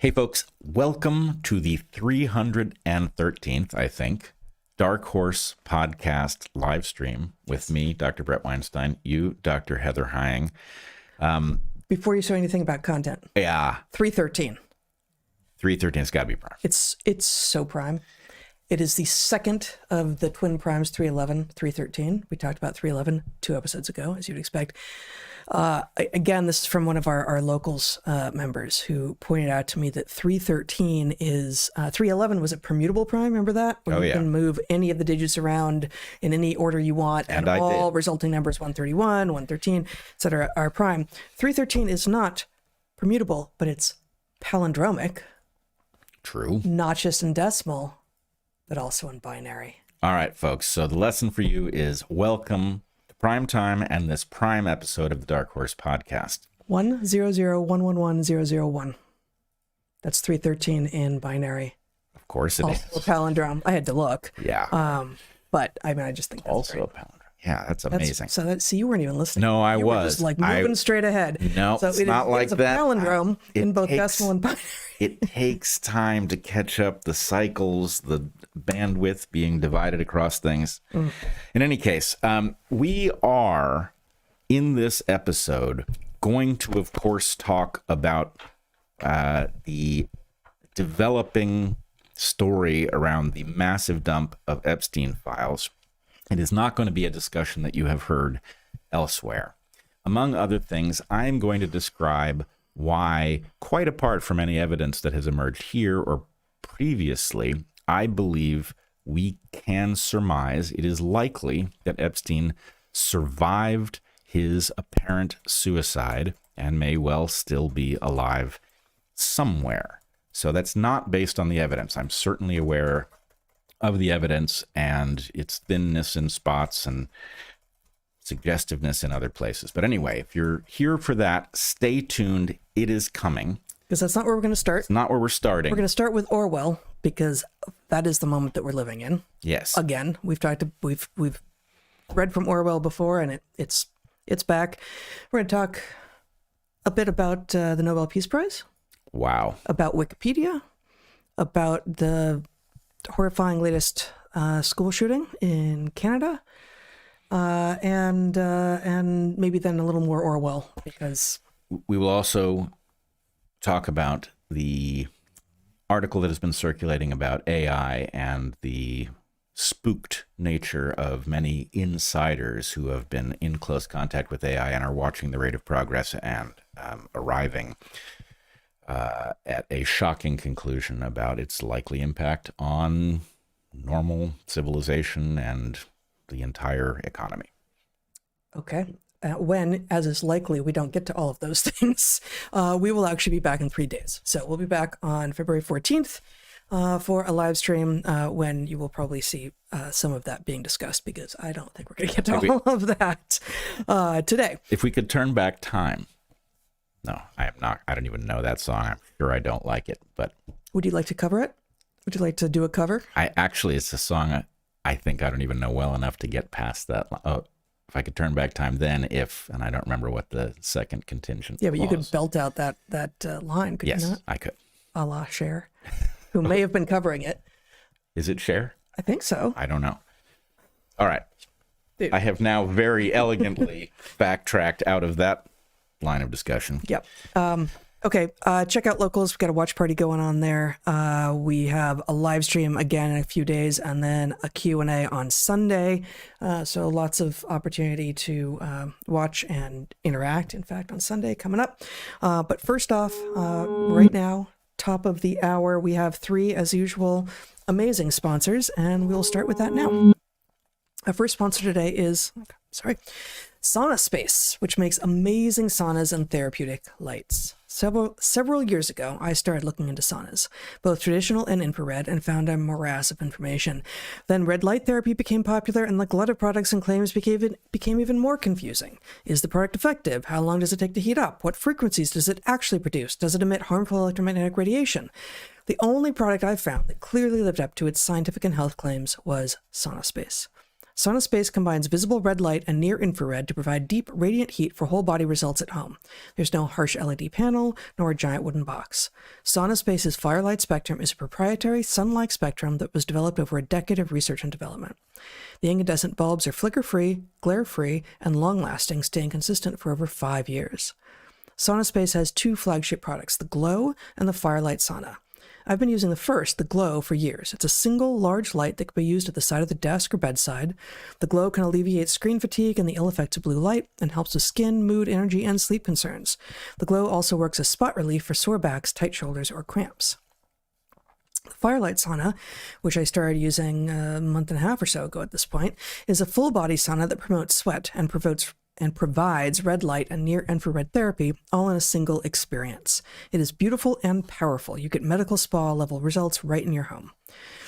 Hey folks, welcome to the 313th, I think, Dark Horse podcast live stream with me, Dr. Bret Weinstein, you, Dr. Heather Hying. Before you say anything about content. Yeah. 313. 313's got to be prime. It's so prime. It is the second of the twin primes, 311, 313. We talked about 311 2 episodes ago, as you'd expect. Again, this is from one of our locals members who pointed out to me that 313 is, 311 was a permutable prime, remember that? Where you can move any of the digits around in any order you want, and all resulting numbers, 131, 113, etc., are prime. 313 is not permutable, but it's palindromic. True. Not just in decimal, but also in binary. All right, folks. So the lesson for you is welcome to prime time and this prime episode of the Dark Horse podcast. 100111001. That's 313 in binary. Of course it is. Also a palindrome. I had to look. Yeah. But I mean, I just think that's also great. a palindrome. Yeah, that's amazing. See, you weren't even listening. No, I you was. Were just like moving straight ahead. No, so it's not like it's a that. Palindrome in both decimal and binary. It takes time to catch up the cycles, the bandwidth being divided across things. In any case, we are in this episode going to, of course, talk about the developing story around the massive dump of Epstein files. It is not going to be a discussion that you have heard elsewhere. Among other things, I'm going to describe why, quite apart from any evidence that has emerged here or previously, I believe we can surmise it is likely that Epstein survived his apparent suicide and may well still be alive somewhere. So that's not based on the evidence. I'm certainly aware of the evidence and its thinness in spots and suggestiveness in other places. But anyway, if you're here for that, stay tuned. It is coming. Because that's not where we're going to start. It's not where we're starting. We're going to start with Orwell because that is the moment that we're living in. Yes. Again, we've read from Orwell before, and it's back. We're going to talk a bit about the Nobel Peace Prize. Wow. About Wikipedia, about the horrifying latest school shooting in Canada, and maybe then a little more Orwell, because we will also talk about the article that has been circulating about AI and the spooked nature of many insiders who have been in close contact with AI and are watching the rate of progress and arriving at a shocking conclusion about its likely impact on normal civilization and the entire economy. Okay. When, as is likely, we don't get to all of those things, we will actually be back in 3 days. So we'll be back on February 14th for a live stream when you will probably see some of that being discussed, because I don't think we're going to get to all of that today. If we could turn back time. No, I am not. I don't even know that song. I'm sure I don't like it, but would you like to cover it? Would you like to do a cover? It's a song I think I don't even know well enough to get past that. Oh, if I could turn back time, then and I don't remember what the second contingent. Yeah, but was. You could belt out that line, could you not? Yes, I could. A la Cher, who may have been covering it. Is it Cher? I think so. I don't know. All right. Dude. I have now very elegantly backtracked out of that line of discussion. Yep. Okay. Check out Locals. We've got a watch party going on there. We have a live stream again in a few days, and then a Q&A on Sunday. So lots of opportunity to watch and interact, in fact, on Sunday coming up. But first off, right now, top of the hour, we have 3, as usual, amazing sponsors, and we'll start with that now. Our first sponsor today is, SaunaSpace, which makes amazing saunas and therapeutic lights. Several years ago, I started looking into saunas, both traditional and infrared, and found a morass of information. Then red light therapy became popular, and the glut of products and claims became even more confusing. Is the product effective? How long does it take to heat up? What frequencies does it actually produce? Does it emit harmful electromagnetic radiation? The only product I found that clearly lived up to its scientific and health claims was SaunaSpace. SaunaSpace combines visible red light and near-infrared to provide deep, radiant heat for whole-body results at home. There's no harsh LED panel, nor a giant wooden box. SaunaSpace's firelight spectrum is a proprietary, sun-like spectrum that was developed over a decade of research and development. The incandescent bulbs are flicker-free, glare-free, and long-lasting, staying consistent for over 5 years. SaunaSpace has 2 flagship products, the Glow and the Firelight Sauna. I've been using the first, the Glow, for years. It's a single, large light that can be used at the side of the desk or bedside. The Glow can alleviate screen fatigue and the ill effects of blue light and helps with skin, mood, energy, and sleep concerns. The Glow also works as spot relief for sore backs, tight shoulders, or cramps. The Firelight Sauna, which I started using a month and a half or so ago at this point, is a full-body sauna that promotes sweat and provides red light and near-infrared therapy all in a single experience. It is beautiful and powerful. You get medical spa-level results right in your home.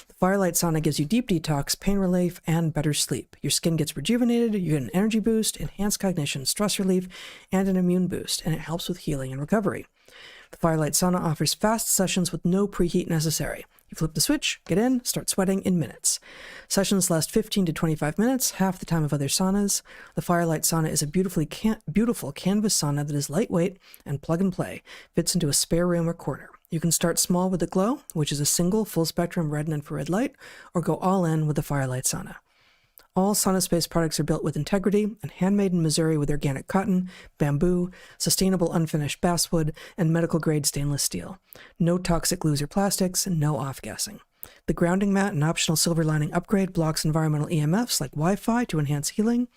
The Firelight Sauna gives you deep detox, pain relief, and better sleep. Your skin gets rejuvenated, you get an energy boost, enhanced cognition, stress relief, and an immune boost, and it helps with healing and recovery. The Firelight Sauna offers fast sessions with no preheat necessary. You flip the switch, get in, start sweating in minutes. Sessions last 15 to 25 minutes, half the time of other saunas. The Firelight Sauna is a beautiful canvas sauna that is lightweight and plug and play, fits into a spare room or corner. You can start small with the Glow, which is a single full-spectrum red and infrared light, or go all in with the Firelight Sauna. All SaunaSpace products are built with integrity and handmade in Missouri with organic cotton, bamboo, sustainable unfinished basswood, and medical-grade stainless steel. No toxic glues or plastics, and no off-gassing. The grounding mat and optional silver lining upgrade blocks environmental EMFs like Wi-Fi to enhance healing,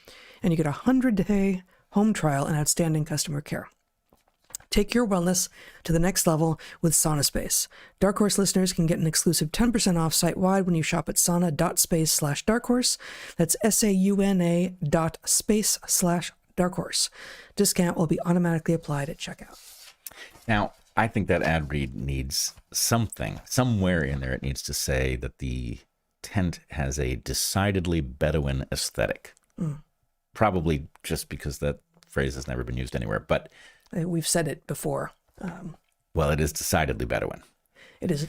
and you get a 100-day home trial and outstanding customer care. Take your wellness to the next level with SaunaSpace. Dark Horse listeners can get an exclusive 10% off site-wide when you shop at sauna.space/darkhorse. That's sauna.space/darkhorse. Discount will be automatically applied at checkout. Now, I think that ad read needs something. Somewhere in there it needs to say that the tent has a decidedly Bedouin aesthetic. Probably just because that phrase has never been used anywhere, but... We've said it before. Well, it is decidedly Bedouin. It is.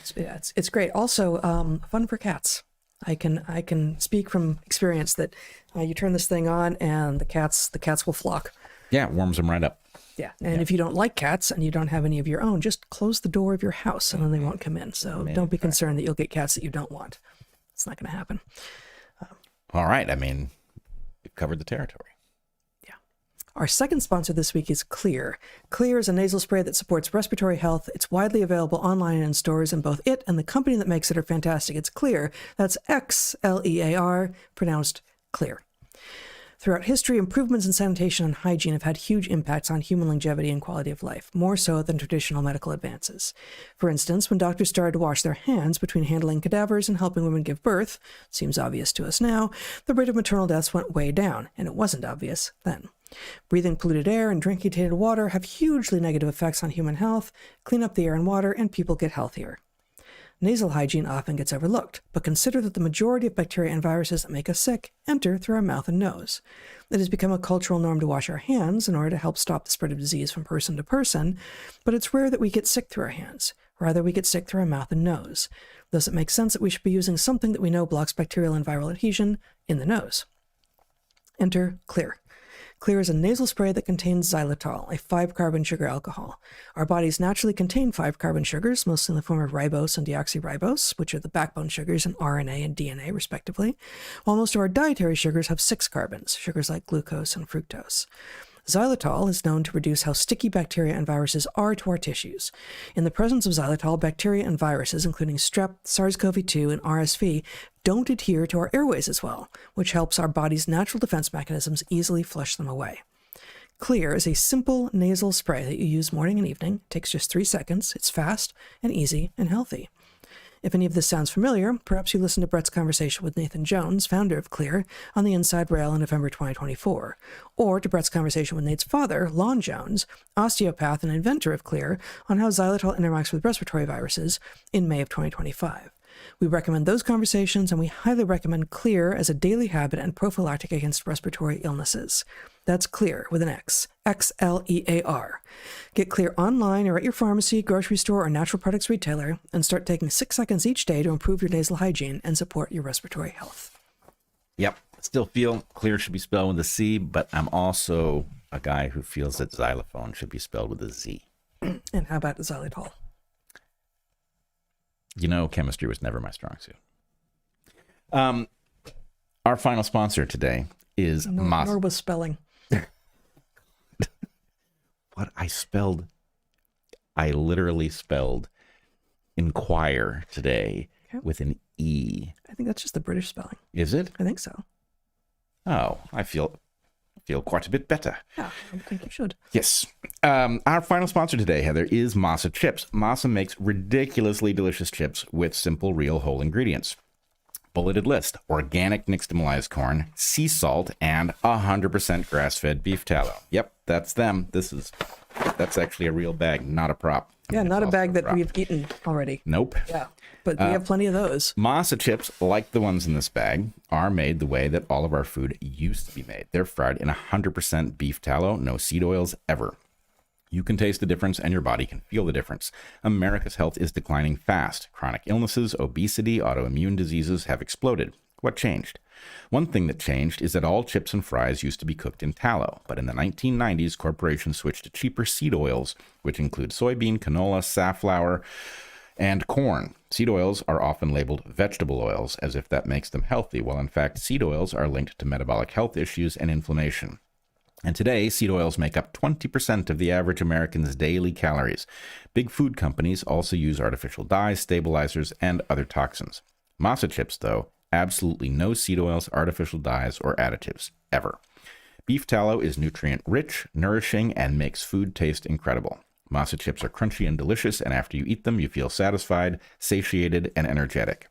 It's great. Also, fun for cats. I can speak from experience that you turn this thing on and the cats will flock. Yeah, it warms them right up. Yeah, and if you don't like cats and you don't have any of your own, just close the door of your house and then they won't come in. So don't be concerned that you'll get cats that you don't want. It's not going to happen. All right. I mean, we've covered the territory. Our second sponsor this week is Xlear. Xlear is a nasal spray that supports respiratory health. It's widely available online and in stores, and both it and the company that makes it are fantastic. It's Xlear. That's Xlear, pronounced clear. Throughout history, improvements in sanitation and hygiene have had huge impacts on human longevity and quality of life, more so than traditional medical advances. For instance, when doctors started to wash their hands between handling cadavers and helping women give birth, seems obvious to us now, the rate of maternal deaths went way down, and it wasn't obvious then. Breathing polluted air and drinking tainted water have hugely negative effects on human health. Clean up the air and water, and people get healthier. Nasal hygiene often gets overlooked, but consider that the majority of bacteria and viruses that make us sick enter through our mouth and nose. It has become a cultural norm to wash our hands in order to help stop the spread of disease from person to person, but it's rare that we get sick through our hands. Rather, we get sick through our mouth and nose. Thus, it makes sense that we should be using something that we know blocks bacterial and viral adhesion in the nose. Enter Xlear. Xlear is a nasal spray that contains xylitol, a 5-carbon sugar alcohol. Our bodies naturally contain 5-carbon sugars, mostly in the form of ribose and deoxyribose, which are the backbone sugars in RNA and DNA, respectively, while most of our dietary sugars have 6 carbons, sugars like glucose and fructose. Xylitol is known to reduce how sticky bacteria and viruses are to our tissues. In the presence of xylitol, bacteria and viruses, including strep, SARS-CoV-2, and RSV, don't adhere to our airways as well, which helps our body's natural defense mechanisms easily flush them away. Xlear is a simple nasal spray that you use morning and evening. It takes just 3 seconds. It's fast and easy and healthy. If any of this sounds familiar, perhaps you listened to Bret's conversation with Nathan Jones, founder of Xlear, on the Inside Rail in November 2024, or to Bret's conversation with Nate's father, Lon Jones, osteopath and inventor of Xlear, on how xylitol interacts with respiratory viruses in May of 2025. We recommend those conversations, and we highly recommend Xlear as a daily habit and prophylactic against respiratory illnesses. That's Xlear with an X, Xlear. Get Xlear online or at your pharmacy, grocery store, or natural products retailer, and start taking 6 seconds each day to improve your nasal hygiene and support your respiratory health. Yep. Still feel clear should be spelled with a C, but I'm also a guy who feels that xylophone should be spelled with a Z. And how about xylitol? Chemistry was never my strong suit. Our final sponsor today is Masa. Nor was spelling. What I literally spelled inquire today with an E. I think that's just the British spelling. Is it? I think so. Oh, I feel quite a bit better. Yeah, I think you should. Yes. Our final sponsor today, Heather, is Masa Chips. Masa makes ridiculously delicious chips with simple, real, whole ingredients. Bulleted list: organic nixtamalized corn, sea salt, and 100% grass-fed beef tallow. Yep, that's them. That's actually a real bag, not a prop. Yeah, It's not a also bag that prop. we've eaten already. Nope. Yeah, but we have plenty of those. Masa chips, like the ones in this bag, are made the way that all of our food used to be made. They're fried in 100% beef tallow, no seed oils ever. You can taste the difference and your body can feel the difference. America's health is declining fast. Chronic illnesses, obesity, autoimmune diseases have exploded. What changed? One thing that changed is that all chips and fries used to be cooked in tallow, but in the 1990s, corporations switched to cheaper seed oils, which include soybean, canola, safflower, and corn. Seed oils are often labeled vegetable oils, as if that makes them healthy, while in fact seed oils are linked to metabolic health issues and inflammation. And today, seed oils make up 20% of the average American's daily calories. Big food companies also use artificial dyes, stabilizers, and other toxins. Masa chips, though, absolutely no seed oils, artificial dyes, or additives, ever. Beef tallow is nutrient-rich, nourishing, and makes food taste incredible. Masa chips are crunchy and delicious, and after you eat them, you feel satisfied, satiated, and energetic.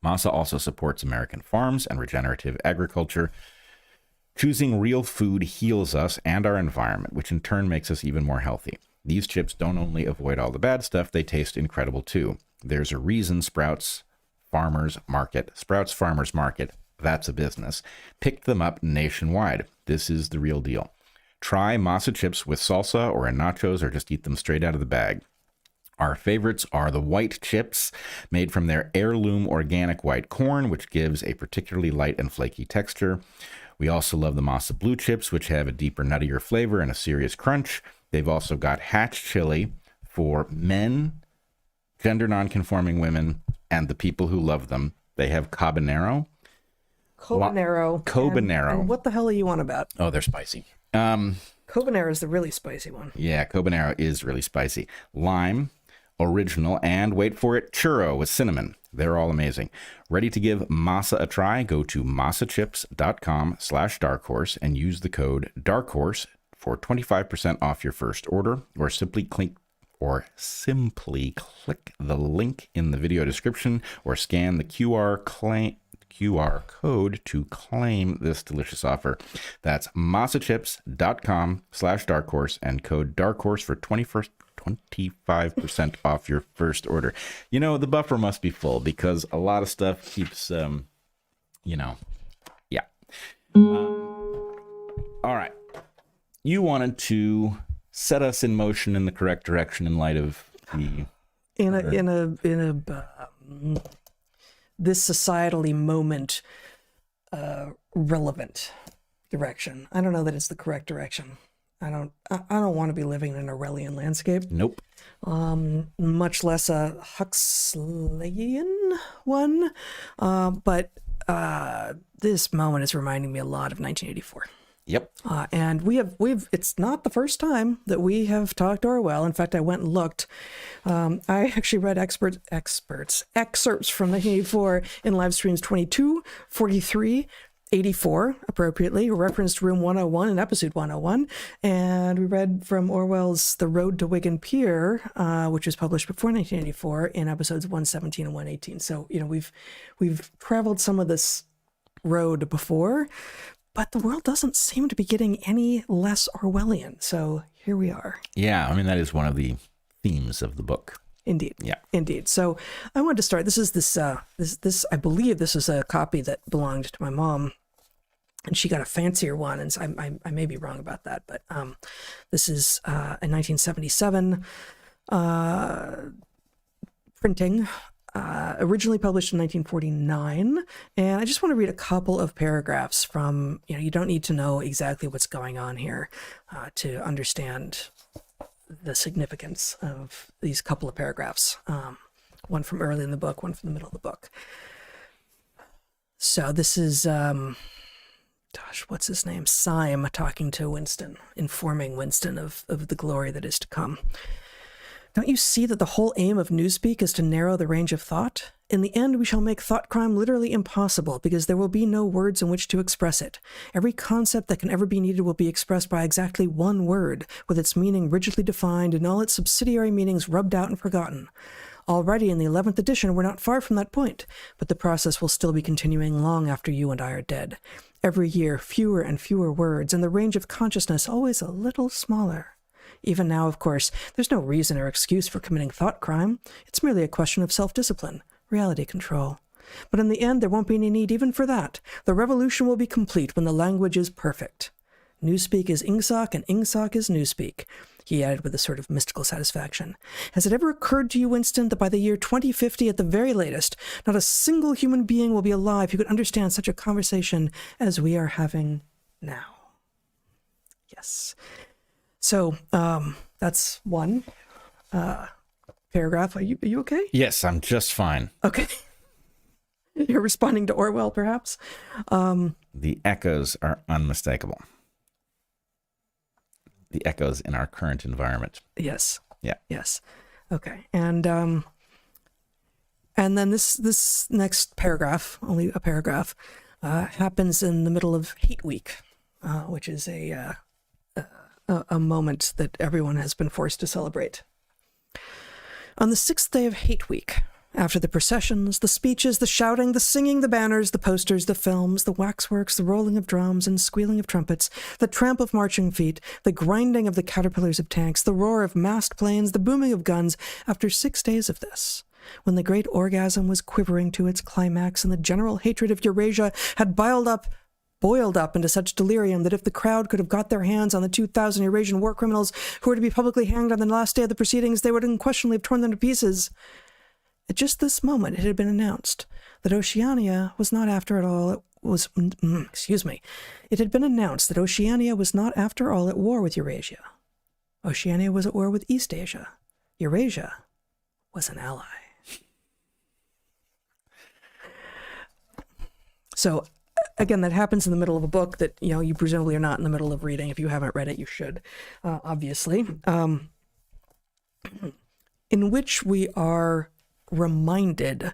Masa also supports American farms and regenerative agriculture. Choosing real food heals us and our environment, which in turn makes us even more healthy. These chips don't only avoid all the bad stuff, they taste incredible too. There's a reason Sprouts Farmers Market, that's a business, picked them up nationwide. This is the real deal. Try Masa chips with salsa or in nachos, or just eat them straight out of the bag. Our favorites are the white chips, made from their heirloom organic white corn, which gives a particularly light and flaky texture. We also love the Masa blue chips, which have a deeper, nuttier flavor and a serious crunch. They've also got hatch chili for men, gender non-conforming women, and the people who love them. They have Cobanero. And what the hell are you on about? Oh, they're spicy. Cobanero is the really spicy one. Yeah, Cobanero is really spicy. Lime, original, and wait for it, churro with cinnamon. They're all amazing. Ready to give Masa a try? Go to masachips.com/darkhorse and use the code darkhorse for 25% off your first order, or simply click the link in the video description, or scan the QR code to claim this delicious offer. That's masachips.com/darkhorse and code darkhorse for 25% off your first order. The buffer must be full because a lot of stuff keeps, yeah. All right. You wanted to set us in motion in the correct direction in light of the this societally moment relevant direction. I don't know that it's the correct direction. I don't want to be living in an Orwellian landscape. Nope. Much less a Huxleyan one. But this moment is reminding me a lot of 1984. Yep. And it's not the first time that we have talked Orwell. In fact, I went and looked. I actually read excerpts from 1984 in live streams 22, 43, 84, appropriately, referenced Room 101 and Episode 101. And we read from Orwell's The Road to Wigan Pier, which was published before 1984 in episodes 117 and 118. So, we've traveled some of this road before, but the world doesn't seem to be getting any less Orwellian. So here we are. Yeah, that is one of the themes of the book. Indeed. Yeah. Indeed. So I wanted to start. This is this I believe this is a copy that belonged to my mom, and she got a fancier one, and so I may be wrong about that, but this is a 1977 printing originally published in 1949. And I just want to read a couple of paragraphs from, you don't need to know exactly what's going on here to understand the significance of these couple of paragraphs. One from early in the book, one from the middle of the book. So this is, what's his name? Syme talking to Winston, informing Winston of the glory that is to come. Don't you see that the whole aim of Newspeak is to narrow the range of thought? In the end, we shall make thought crime literally impossible because there will be no words in which to express it. Every concept that can ever be needed will be expressed by exactly one word, with its meaning rigidly defined and all its subsidiary meanings rubbed out and forgotten. Already in the 11th edition, we're not far from that point, but the process will still be continuing long after you and I are dead. Every year, fewer and fewer words, and the range of consciousness always a little smaller. Even now, of course, there's no reason or excuse for committing thought crime. It's merely a question of self-discipline, reality control. But in the end, there won't be any need even for that. The revolution will be complete when the language is perfect. Newspeak is Ingsoc, and Ingsoc is Newspeak, he added with a sort of mystical satisfaction. Has it ever occurred to you, Winston, that by the year 2050 at the very latest, not a single human being will be alive who could understand such a conversation as we are having now? Yes. So that's one paragraph. Are you okay? Yes, I'm just fine. Okay. You're responding to Orwell, perhaps? The echoes are unmistakable. The echoes in our current environment. Yes. Yeah. Yes. Okay. And then this next paragraph, only a paragraph, happens in the middle of Hate Week, which is a moment that everyone has been forced to celebrate. On the 6th day of Hate Week, after the processions, the speeches, the shouting, the singing, the banners, the posters, the films, the waxworks, the rolling of drums and squealing of trumpets, the tramp of marching feet, the grinding of the caterpillars of tanks, the roar of massed planes, the booming of guns, after 6 days of this, when the great orgasm was quivering to its climax and the general hatred of Eurasia had boiled up into such delirium that if the crowd could have got their hands on the 2,000 Eurasian war criminals who were to be publicly hanged on the last day of the proceedings, they would unquestionably have torn them to pieces. At just this moment, it had been announced that Oceania was not after all It had been announced that Oceania was not after all at war with Eurasia. Oceania was at war with East Asia. Eurasia was an ally. So, again, that happens in the middle of a book that, you presumably are not in the middle of reading. If you haven't read it, you should, obviously. In which we are reminded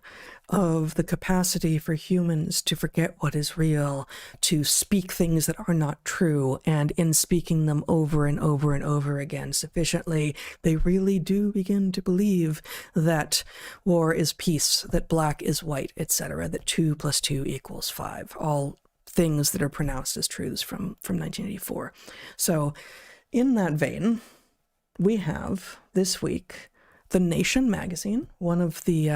of the capacity for humans to forget what is real, to speak things that are not true, and in speaking them over and over and over again sufficiently, they really do begin to believe that war is peace, that black is white, etc., that 2 + 2 = 5, all things that are pronounced as truths from 1984. So in that vein, we have this week The Nation magazine, one of the,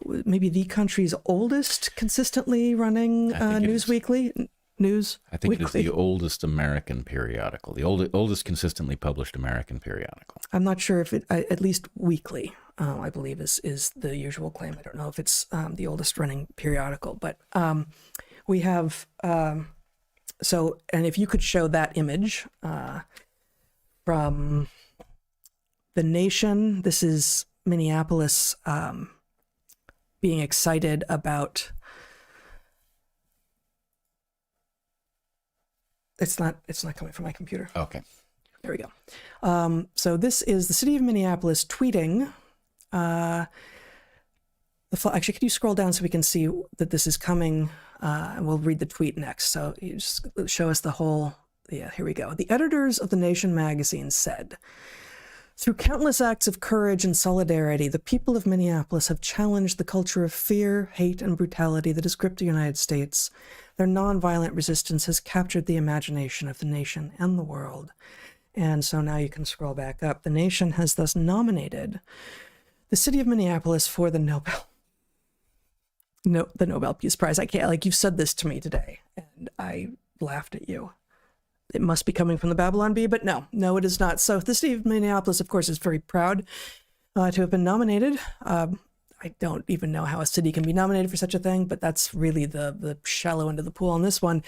maybe the country's oldest consistently running news weekly. I think it is the oldest American periodical, the oldest consistently published American periodical. I'm not sure if it, at least weekly, I believe is the usual claim. I don't know if it's the oldest running periodical, but we have, so, and if you could show that image from The Nation, this is Minneapolis being excited about, it's not coming from my computer. Okay. There we go. So this is the city of Minneapolis tweeting, actually, could you scroll down so we can see that this is coming? And we'll read the tweet next. So you just show us the whole, yeah, here we go. The editors of The Nation magazine said, through countless acts of courage and solidarity, the people of Minneapolis have challenged the culture of fear, hate, and brutality that has gripped the United States. Their nonviolent resistance has captured the imagination of the nation and the world. And so now you can scroll back up. The Nation has thus nominated the city of Minneapolis for the Nobel Peace Prize. I can't, you've said this to me today, and I laughed at you. It must be coming from the Babylon Bee, but no, it is not. So the city of Minneapolis, of course, is very proud to have been nominated. I I don't even know how a city can be nominated for such a thing, but that's really the shallow end of the pool on this one.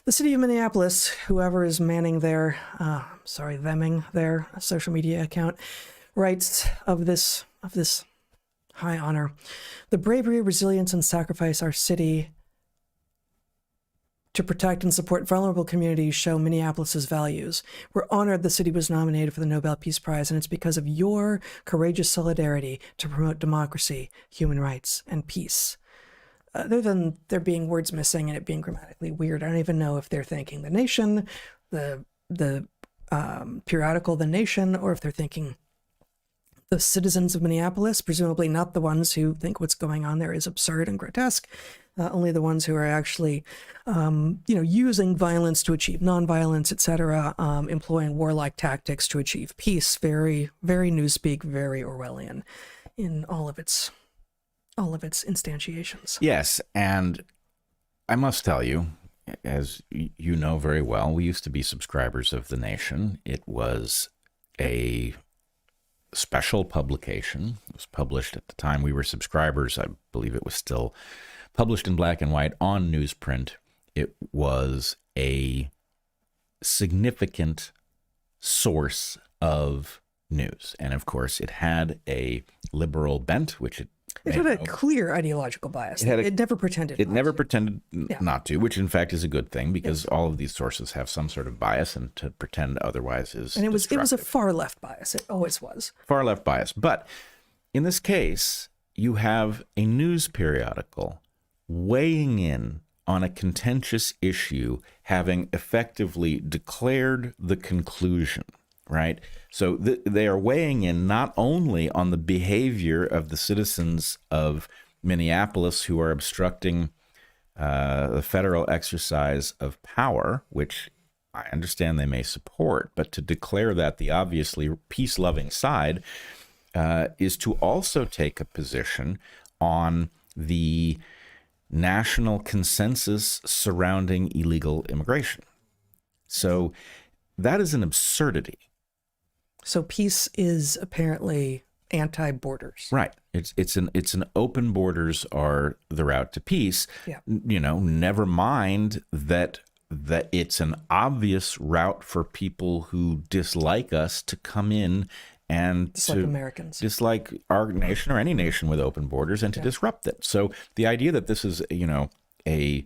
The city of Minneapolis, whoever is manning their, theming their social media account, writes of this high honor. The bravery, resilience, and sacrifice our city to protect and support vulnerable communities show Minneapolis's values. We're honored the city was nominated for the Nobel Peace Prize, and it's because of your courageous solidarity to promote democracy, human rights, and peace. Other than there being words missing and it being grammatically weird, I don't even know if they're thanking the nation, the periodical The Nation, or if they're thanking the citizens of Minneapolis, presumably not the ones who think what's going on there is absurd and grotesque, only the ones who are actually, using violence to achieve nonviolence, etc., employing warlike tactics to achieve peace. Very, very newspeak, very Orwellian in all of its instantiations. Yes, and I must tell you, as you know very well, we used to be subscribers of The Nation. It was a special publication. It was published at the time we were subscribers. I believe it was still published in black and white on newsprint. It was a significant source of news. And of course, it had a liberal bent, which it had a clear ideological bias. It never pretended. It never pretended not to, which in fact is a good thing, because all of these sources have some sort of bias, and to pretend otherwise is And it was destructive. a far left bias. It always was. Far left bias. But in this case, you have a news periodical weighing in on a contentious issue, having effectively declared the conclusion, right? So they are weighing in not only on the behavior of the citizens of Minneapolis who are obstructing the federal exercise of power, which I understand they may support, but to declare that the obviously peace-loving side is to also take a position on the national consensus surrounding illegal immigration. So that is an absurdity. So peace is apparently anti-borders. Right. It's an open borders are the route to peace. Yeah. Never mind that it's an obvious route for people who dislike us to come in and dislike Americans, dislike our nation or any nation with open borders, and to disrupt it. So the idea that this is, a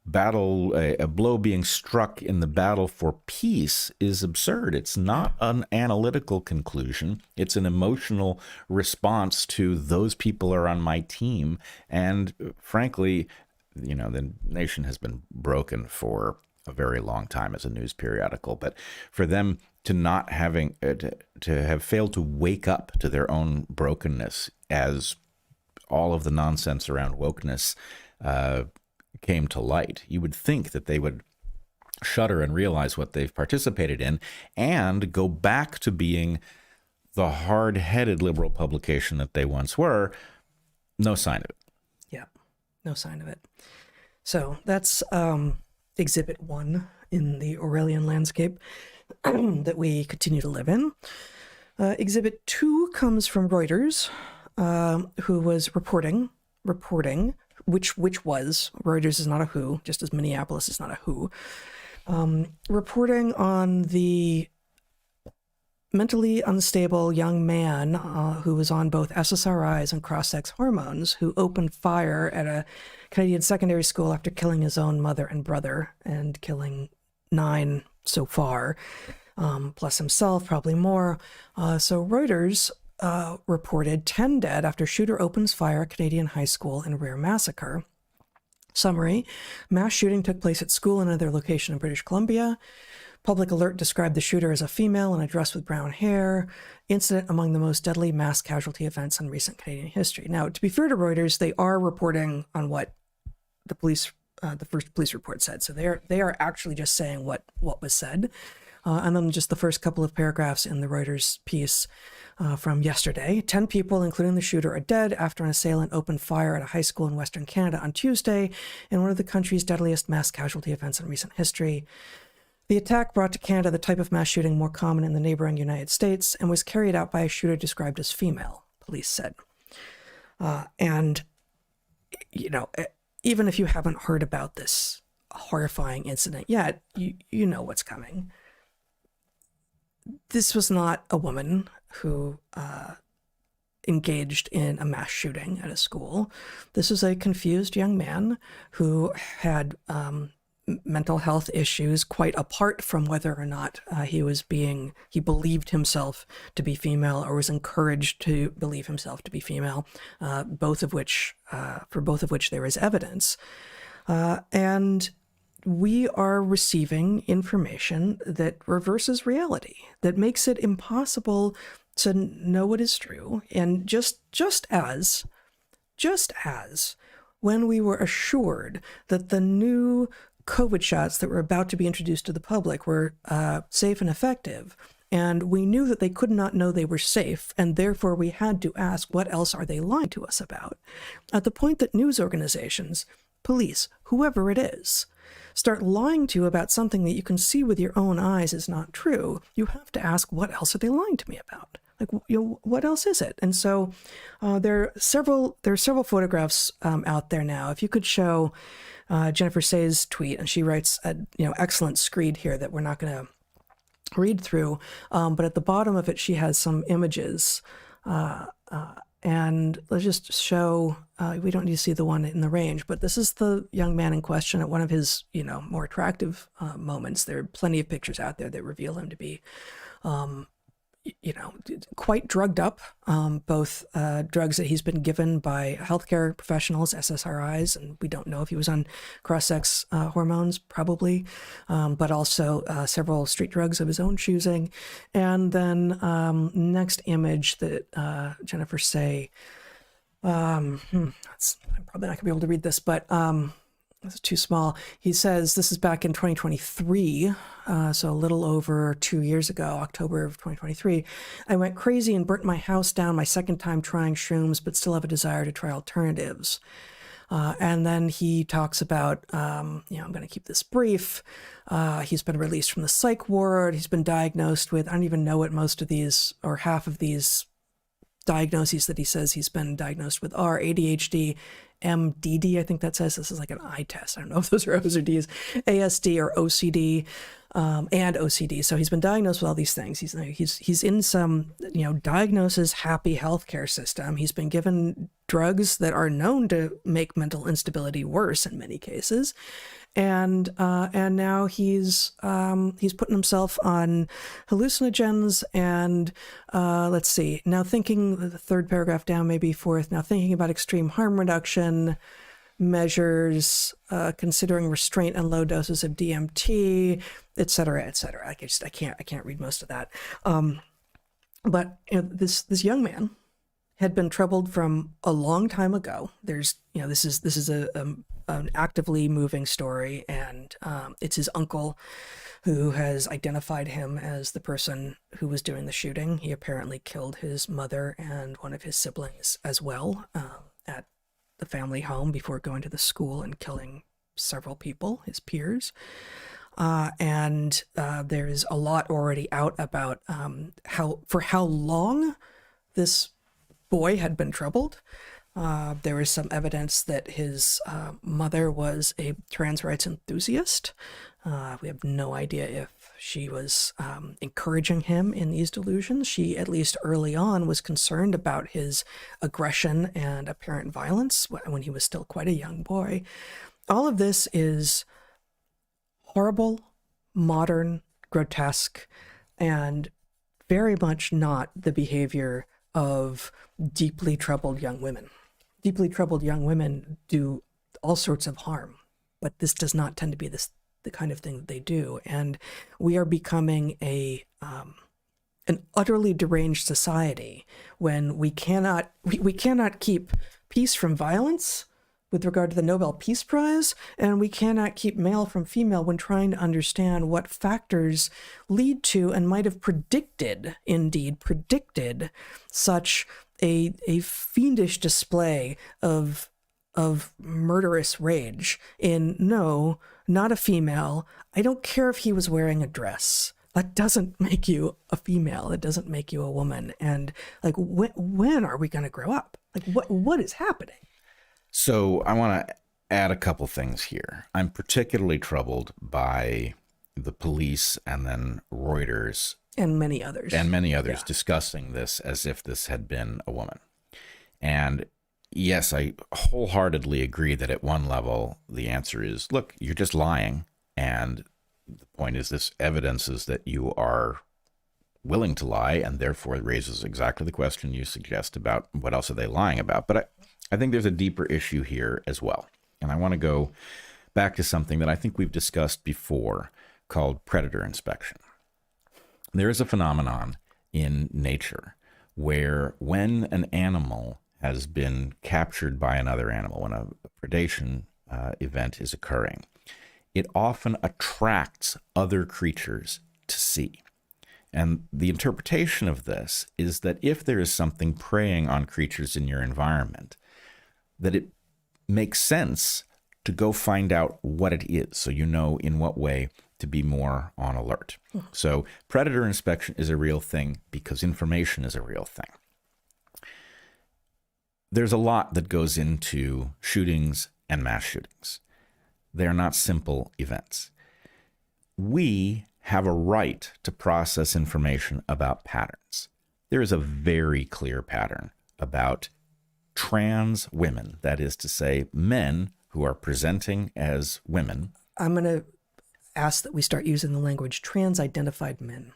battle, a blow being struck in the battle for peace is absurd. It's not an analytical conclusion. It's an emotional response to those people are on my team. And frankly, the Nation has been broken for a very long time as a news periodical, but for them to not having to have failed to wake up to their own brokenness as all of the nonsense around wokeness came to light, you would think that they would shudder and realize what they've participated in and go back to being the hard-headed liberal publication that they once were. No sign of it. Yeah, no sign of it. So that's Exhibit 1 in the Orwellian landscape that we continue to live in. Exhibit 2 comes from Reuters, who was reporting, which was, Reuters is not a who, just as Minneapolis is not a who, reporting on the mentally unstable young man who was on both SSRIs and cross-sex hormones, who opened fire at a Canadian secondary school after killing his own mother and brother, and killing 9 so far, plus himself, probably more. So Reuters reported 10 dead after shooter opens fire at Canadian high school in rare massacre. Summary: mass shooting took place at school and another location in British Columbia. Public Alert described the shooter as a female in a dress with brown hair. Incident among the most deadly mass casualty events in recent Canadian history. Now, to be fair to Reuters, they are reporting on what the police, the first police report said. So they are actually just saying what was said. And then just the first couple of paragraphs in the Reuters piece from yesterday. 10 people, including the shooter, are dead after an assailant opened fire at a high school in Western Canada on Tuesday in one of the country's deadliest mass casualty events in recent history. The attack brought to Canada the type of mass shooting more common in the neighboring United States and was carried out by a shooter described as female. police said. And, even if you haven't heard about this horrifying incident yet, you know what's coming. This was not a woman who engaged in a mass shooting at a school. This was a confused young man who had mental health issues quite apart from whether or not he believed himself to be female or was encouraged to believe himself to be female, for both of which there is evidence. And we are receiving information that reverses reality, that makes it impossible to know what is true. And just as when we were assured that the new COVID shots that were about to be introduced to the public were safe and effective, and we knew that they could not know they were safe, and therefore we had to ask, what else are they lying to us about? At the point that news organizations, police, whoever it is, start lying to you about something that you can see with your own eyes is not true, you have to ask, what else are they lying to me about? What else is it? And so there are several photographs out there now. If you could show Jennifer Say's tweet, and she writes an excellent screed here that we're not going to read through, but at the bottom of it she has some images, and let's just show. We don't need to see the one in the range, but this is the young man in question at one of his more attractive moments. There are plenty of pictures out there that reveal him to be quite drugged up, both drugs that he's been given by healthcare professionals, SSRIs, and we don't know if he was on cross-sex hormones, probably, but also several street drugs of his own choosing. And then next image that Jennifer Say, I'm probably not gonna be able to read this, but this is too small. He says this is back in 2023, so a little over 2 years ago, October of 2023. I went crazy and burnt my house down my second time trying shrooms, but still have a desire to try alternatives. And then he talks about, I'm going to keep this brief. He's been released from the psych ward. He's been diagnosed with, I don't even know what most of these or half of these diagnoses that he says he's been diagnosed with are: ADHD, MDD, I think that says. This is like an eye test. I don't know if those are O's or D's. ASD or OCD, and OCD. So he's been diagnosed with all these things. He's in some diagnosis happy healthcare system. He's been given drugs that are known to make mental instability worse in many cases, and now he's putting himself on hallucinogens, and let's see, now thinking, the third paragraph down, maybe fourth, now thinking about extreme harm reduction measures, considering restraint and low doses of DMT, et cetera, et cetera. I can't read most of that. But this young man had been troubled from a long time ago. There's, this is an actively moving story, and it's his uncle who has identified him as the person who was doing the shooting. He apparently killed his mother and one of his siblings as well at the family home before going to the school and killing several people, his peers. And there's a lot already out about how long this boy had been troubled. There is some evidence that his mother was a trans rights enthusiast. We have no idea if she was encouraging him in these delusions. She, at least early on, was concerned about his aggression and apparent violence when he was still quite a young boy. All of this is horrible, modern, grotesque, and very much not the behavior of deeply troubled young women. Deeply troubled young women do all sorts of harm, but this does not tend to be the kind of thing that they do. And we are becoming an utterly deranged society when we cannot keep peace from violence with regard to the Nobel Peace Prize, and we cannot keep male from female when trying to understand what factors lead to and might have predicted such a fiendish display of murderous rage in, no, not a female. I don't care if he was wearing a dress. That doesn't make you a female. It doesn't make you a woman. And like, when are we going to grow up? Like, what is happening? So I want to add a couple things here. I'm particularly troubled by the police and then Reuters and many others discussing this as if this had been a woman. And yes, I wholeheartedly agree that at one level, the answer is, look, you're just lying. And the point is, this evidences that you are willing to lie, and therefore it raises exactly the question you suggest about what else are they lying about. But I think there's a deeper issue here as well. And I want to go back to something that I think we've discussed before called predator inspection. There is a phenomenon in nature where when an animal has been captured by another animal, when a predation event is occurring, it often attracts other creatures to see. And the interpretation of this is that if there is something preying on creatures in your environment, that it makes sense to go find out what it is, so you know in what way to be more on alert. So predator inspection is a real thing because information is a real thing. There's a lot that goes into shootings and mass shootings. They're not simple events. We have a right to process information about patterns. There is a very clear pattern about trans women, that is to say, men who are presenting as women. I'm going to ask that we start using the language trans-identified men.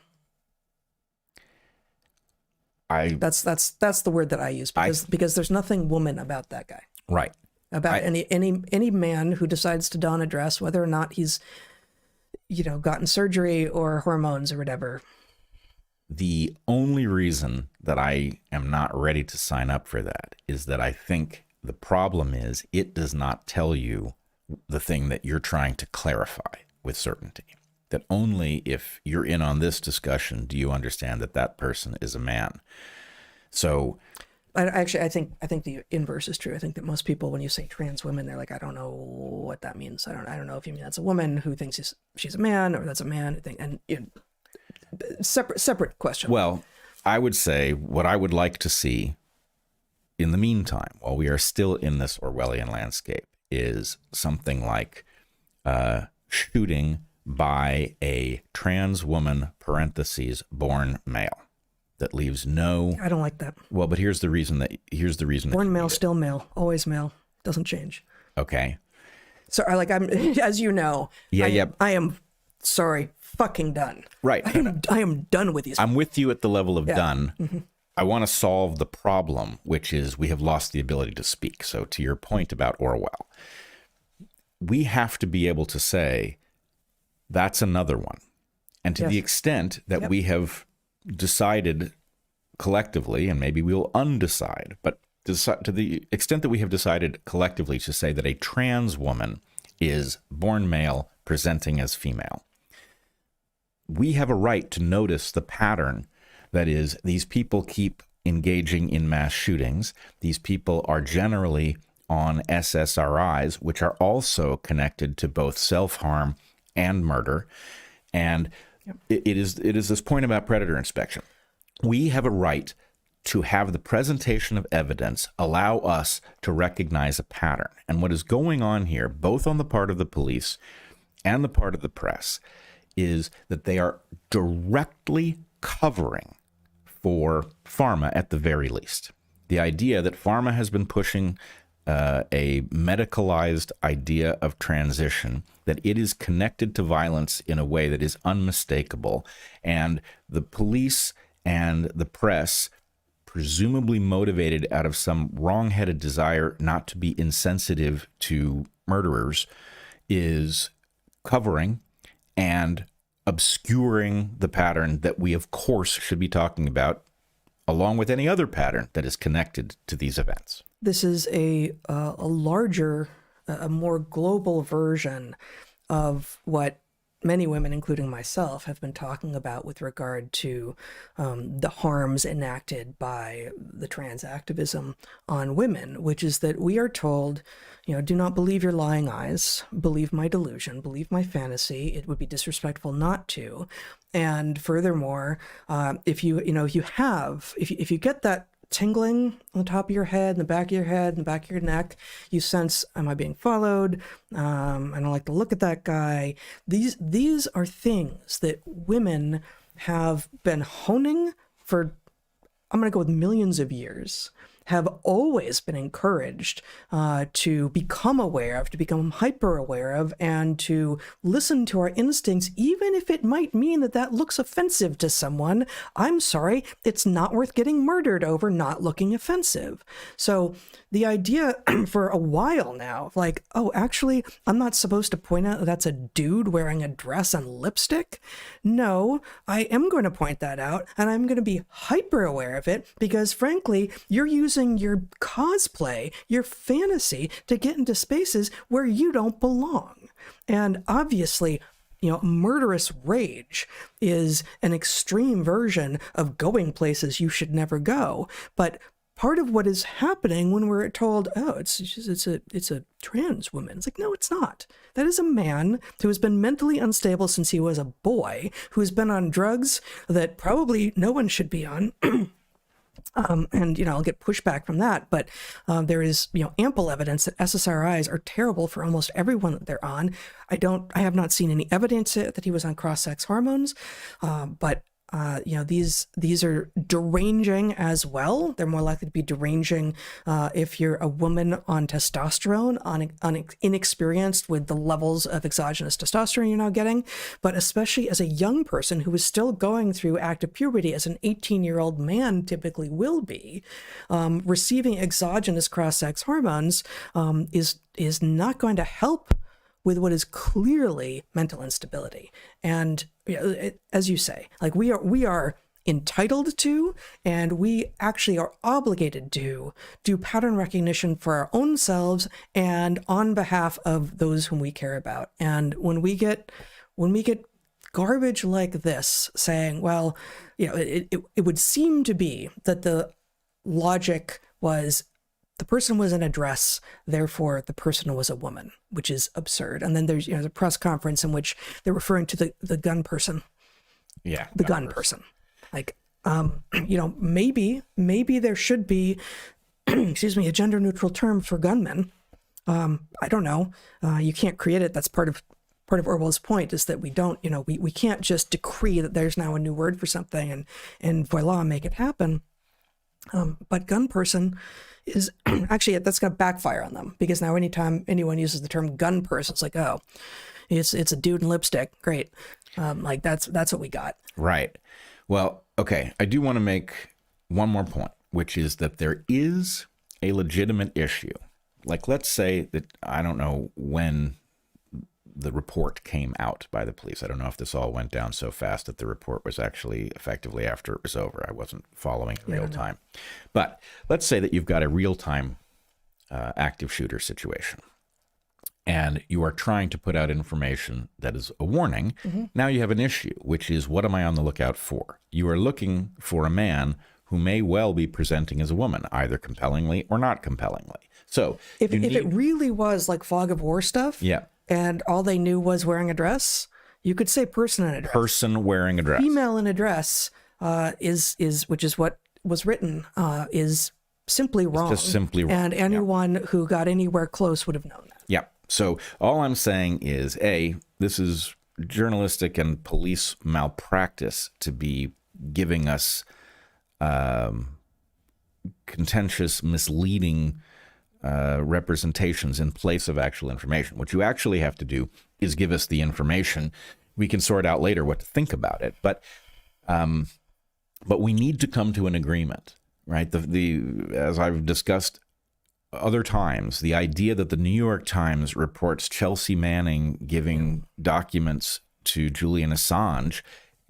That's the word that I use because there's nothing woman about that guy. Right. About any man who decides to don a dress, whether or not he's, gotten surgery or hormones or whatever. The only reason that I am not ready to sign up for that is that I think the problem is it does not tell you the thing that you're trying to clarify with certainty. That only if you're in on this discussion do you understand that that person is a man. So I think the inverse is true. I think that most people, when you say trans women, they're like, I don't know what that means. I don't know if you mean that's a woman who thinks she's a man, or that's a man who thinks, and separate question. Well, I would say what I would like to see in the meantime, while we are still in this Orwellian landscape, is something like shooting by a trans woman, parentheses, born male. That leaves no. I don't like that. Well, but here's the reason. Born male, still male, always male, doesn't change. Okay. So I'm, as you know. I am sorry, fucking done. Right. I am done with these. I'm with you at the level of done. Mm-hmm. I want to solve the problem, which is we have lost the ability to speak. So to your point about Orwell, we have to be able to say that's another one. And to the extent that we have decided collectively, and maybe we'll undecide, but to the extent that we have decided collectively to say that a trans woman is born male presenting as female, we have a right to notice the pattern. That is, these people keep engaging in mass shootings. These people are generally on SSRIs, which are also connected to both self-harm and murder. And it is this point about predator inspection. We have a right to have the presentation of evidence allow us to recognize a pattern. And what is going on here, both on the part of the police and the part of the press, is that they are directly covering for pharma at the very least. The idea that pharma has been pushing a medicalized idea of transition, that it is connected to violence in a way that is unmistakable. And the police and the press, presumably motivated out of some wrong-headed desire not to be insensitive to murderers, is covering and obscuring the pattern that we, of course, should be talking about, along with any other pattern that is connected to these events. This is a larger, a more global version of what many women, including myself, have been talking about with regard to the harms enacted by the trans activism on women, which is that we are told, do not believe your lying eyes, believe my delusion, believe my fantasy. It would be disrespectful not to. And furthermore, if you get that tingling on the top of your head, in the back of your head, in the back of your neck, you sense, am I being followed? I don't like to look at that guy. These are things that women have been honing for, I'm going to go with millions of years, have always been encouraged to become aware of, to become hyper aware of, and to listen to our instincts, even if it might mean that looks offensive to someone. I'm sorry, it's not worth getting murdered over not looking offensive. So the idea for a while now, like, oh, actually, I'm not supposed to point out that's a dude wearing a dress and lipstick. No, I am going to point that out, and I'm going to be hyper aware of it, because frankly, you're using your cosplay, your fantasy, to get into spaces where you don't belong. And obviously, murderous rage is an extreme version of going places you should never go. But part of what is happening when we're told, oh, it's a trans woman. It's like, no, it's not. That is a man who has been mentally unstable since he was a boy, who's been on drugs that probably no one should be on. And I'll get pushback from that, but there is ample evidence that SSRIs are terrible for almost everyone that they're on. I have not seen any evidence that he was on cross-sex hormones, but these are deranging as well. They're more likely to be deranging if you're a woman on testosterone, inexperienced with the levels of exogenous testosterone you're now getting, but especially as a young person who is still going through active puberty, as an 18-year-old man typically will be, receiving exogenous cross-sex hormones is not going to help with what is clearly mental instability. And as you say, like we are entitled to, and we actually are obligated to do pattern recognition for our own selves and on behalf of those whom we care about. And when we get garbage like this saying, well, it would seem to be that the logic was the person was in a dress, therefore the person was a woman, which is absurd. And then there's the press conference in which they're referring to the gun person. Yeah. The gun person. Like, maybe there should be, excuse me, a gender neutral term for gunmen. I don't know. You can't create it. That's part of Orwell's point, is that we don't, we can't just decree that there's now a new word for something and voila, make it happen. But gun person is actually, that's going to backfire on them, because now anytime anyone uses the term gun person, it's like, oh, it's a dude in lipstick. Great. Like that's what we got. Right. Well, okay. I do want to make one more point, which is that there is a legitimate issue. Like, let's say that, I don't know when the report came out by the police. I don't know if this all went down so fast that the report was actually effectively after it was over. I wasn't following in real time. But let's say that you've got a real-time active shooter situation, and you are trying to put out information that is a warning. Mm-hmm. Now you have an issue, which is, what am I on the lookout for? You are looking for a man who may well be presenting as a woman, either compellingly or not compellingly. So if it really was like fog of war stuff, yeah, and all they knew was wearing a dress, you could say person in a dress. Person wearing a dress. Female in a dress is which is what was written, is simply wrong. It's just simply wrong. And anyone who got anywhere close would have known that. Yeah. So all I'm saying is, A, this is journalistic and police malpractice to be giving us contentious, misleading representations in place of actual information. What you actually have to do is give us the information. We can sort out later what to think about it, but we need to come to an agreement, right? As I've discussed other times, the idea that the New York Times reports Chelsea Manning giving documents to Julian Assange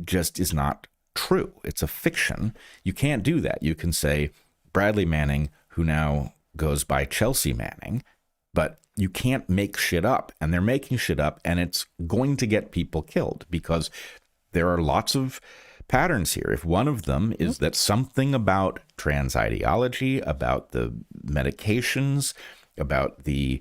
just is not true. It's a fiction. You can't do that. You can say Bradley Manning, who now goes by Chelsea Manning, but You can't make shit up, and they're making shit up, and it's going to get people killed because there are lots of patterns here. If one of them is that something about trans ideology, about the medications, about the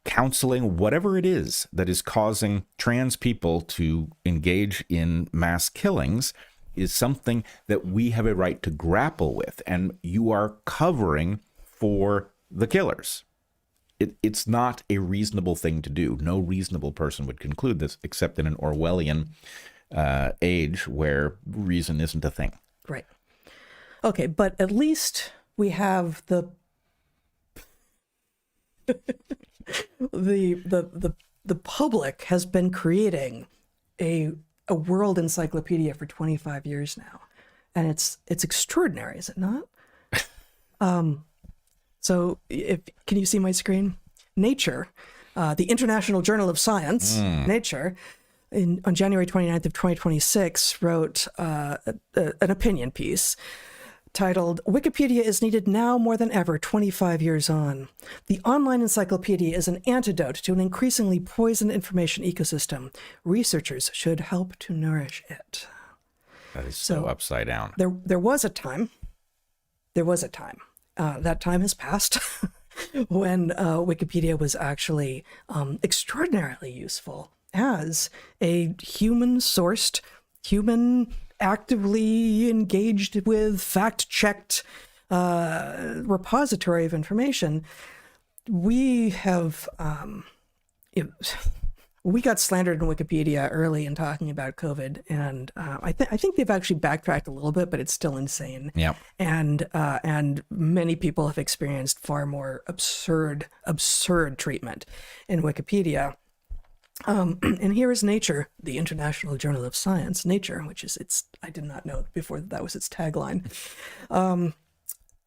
counseling, whatever it is that is causing trans people to engage in mass killings, is something that we have a right to grapple with, and you are covering for the killers. It's not a reasonable thing to do. No reasonable person would conclude this, except in an Orwellian age where reason isn't a thing. Right. Okay, but at least we have the the public has been creating a world encyclopedia for 25 years now, and it's extraordinary, is it not? So can you see my screen? Nature, the International Journal of Science, Nature, on January 29th of 2026, wrote an opinion piece titled, "Wikipedia is needed now more than ever, 25 years on. The online encyclopedia is an antidote to an increasingly poisoned information ecosystem. Researchers should help to nourish it." That is so upside down. There was a time. That time has passed when Wikipedia was actually extraordinarily useful as a human-sourced, human actively engaged with fact-checked repository of information. We have we got slandered in Wikipedia early in talking about COVID, and I think they've actually backtracked a little bit, but it's still insane. Yeah. And many people have experienced far more absurd treatment in Wikipedia. And here is Nature, the International Journal of Science, Nature, which is I did not know before that was its tagline.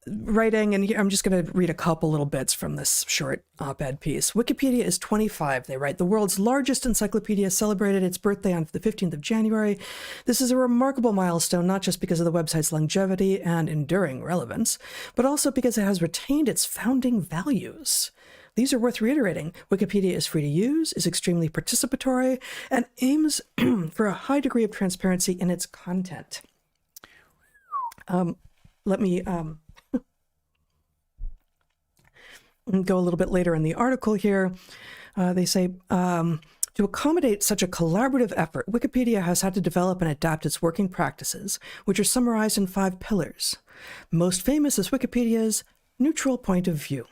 Writing, and I'm just going to read a couple little bits from this short op-ed piece. Wikipedia is 25, they write. The world's largest encyclopedia celebrated its birthday on the 15th of January. This is a remarkable milestone, not just because of the website's longevity and enduring relevance, but also because it has retained its founding values. These are worth reiterating. Wikipedia is free to use, is extremely participatory, and aims for a high degree of transparency in its content. Let me go a little bit later in the article here. They say, to accommodate such a collaborative effort, Wikipedia has had to develop and adapt its working practices, which are summarized in 5 pillars. Most famous is Wikipedia's neutral point of view.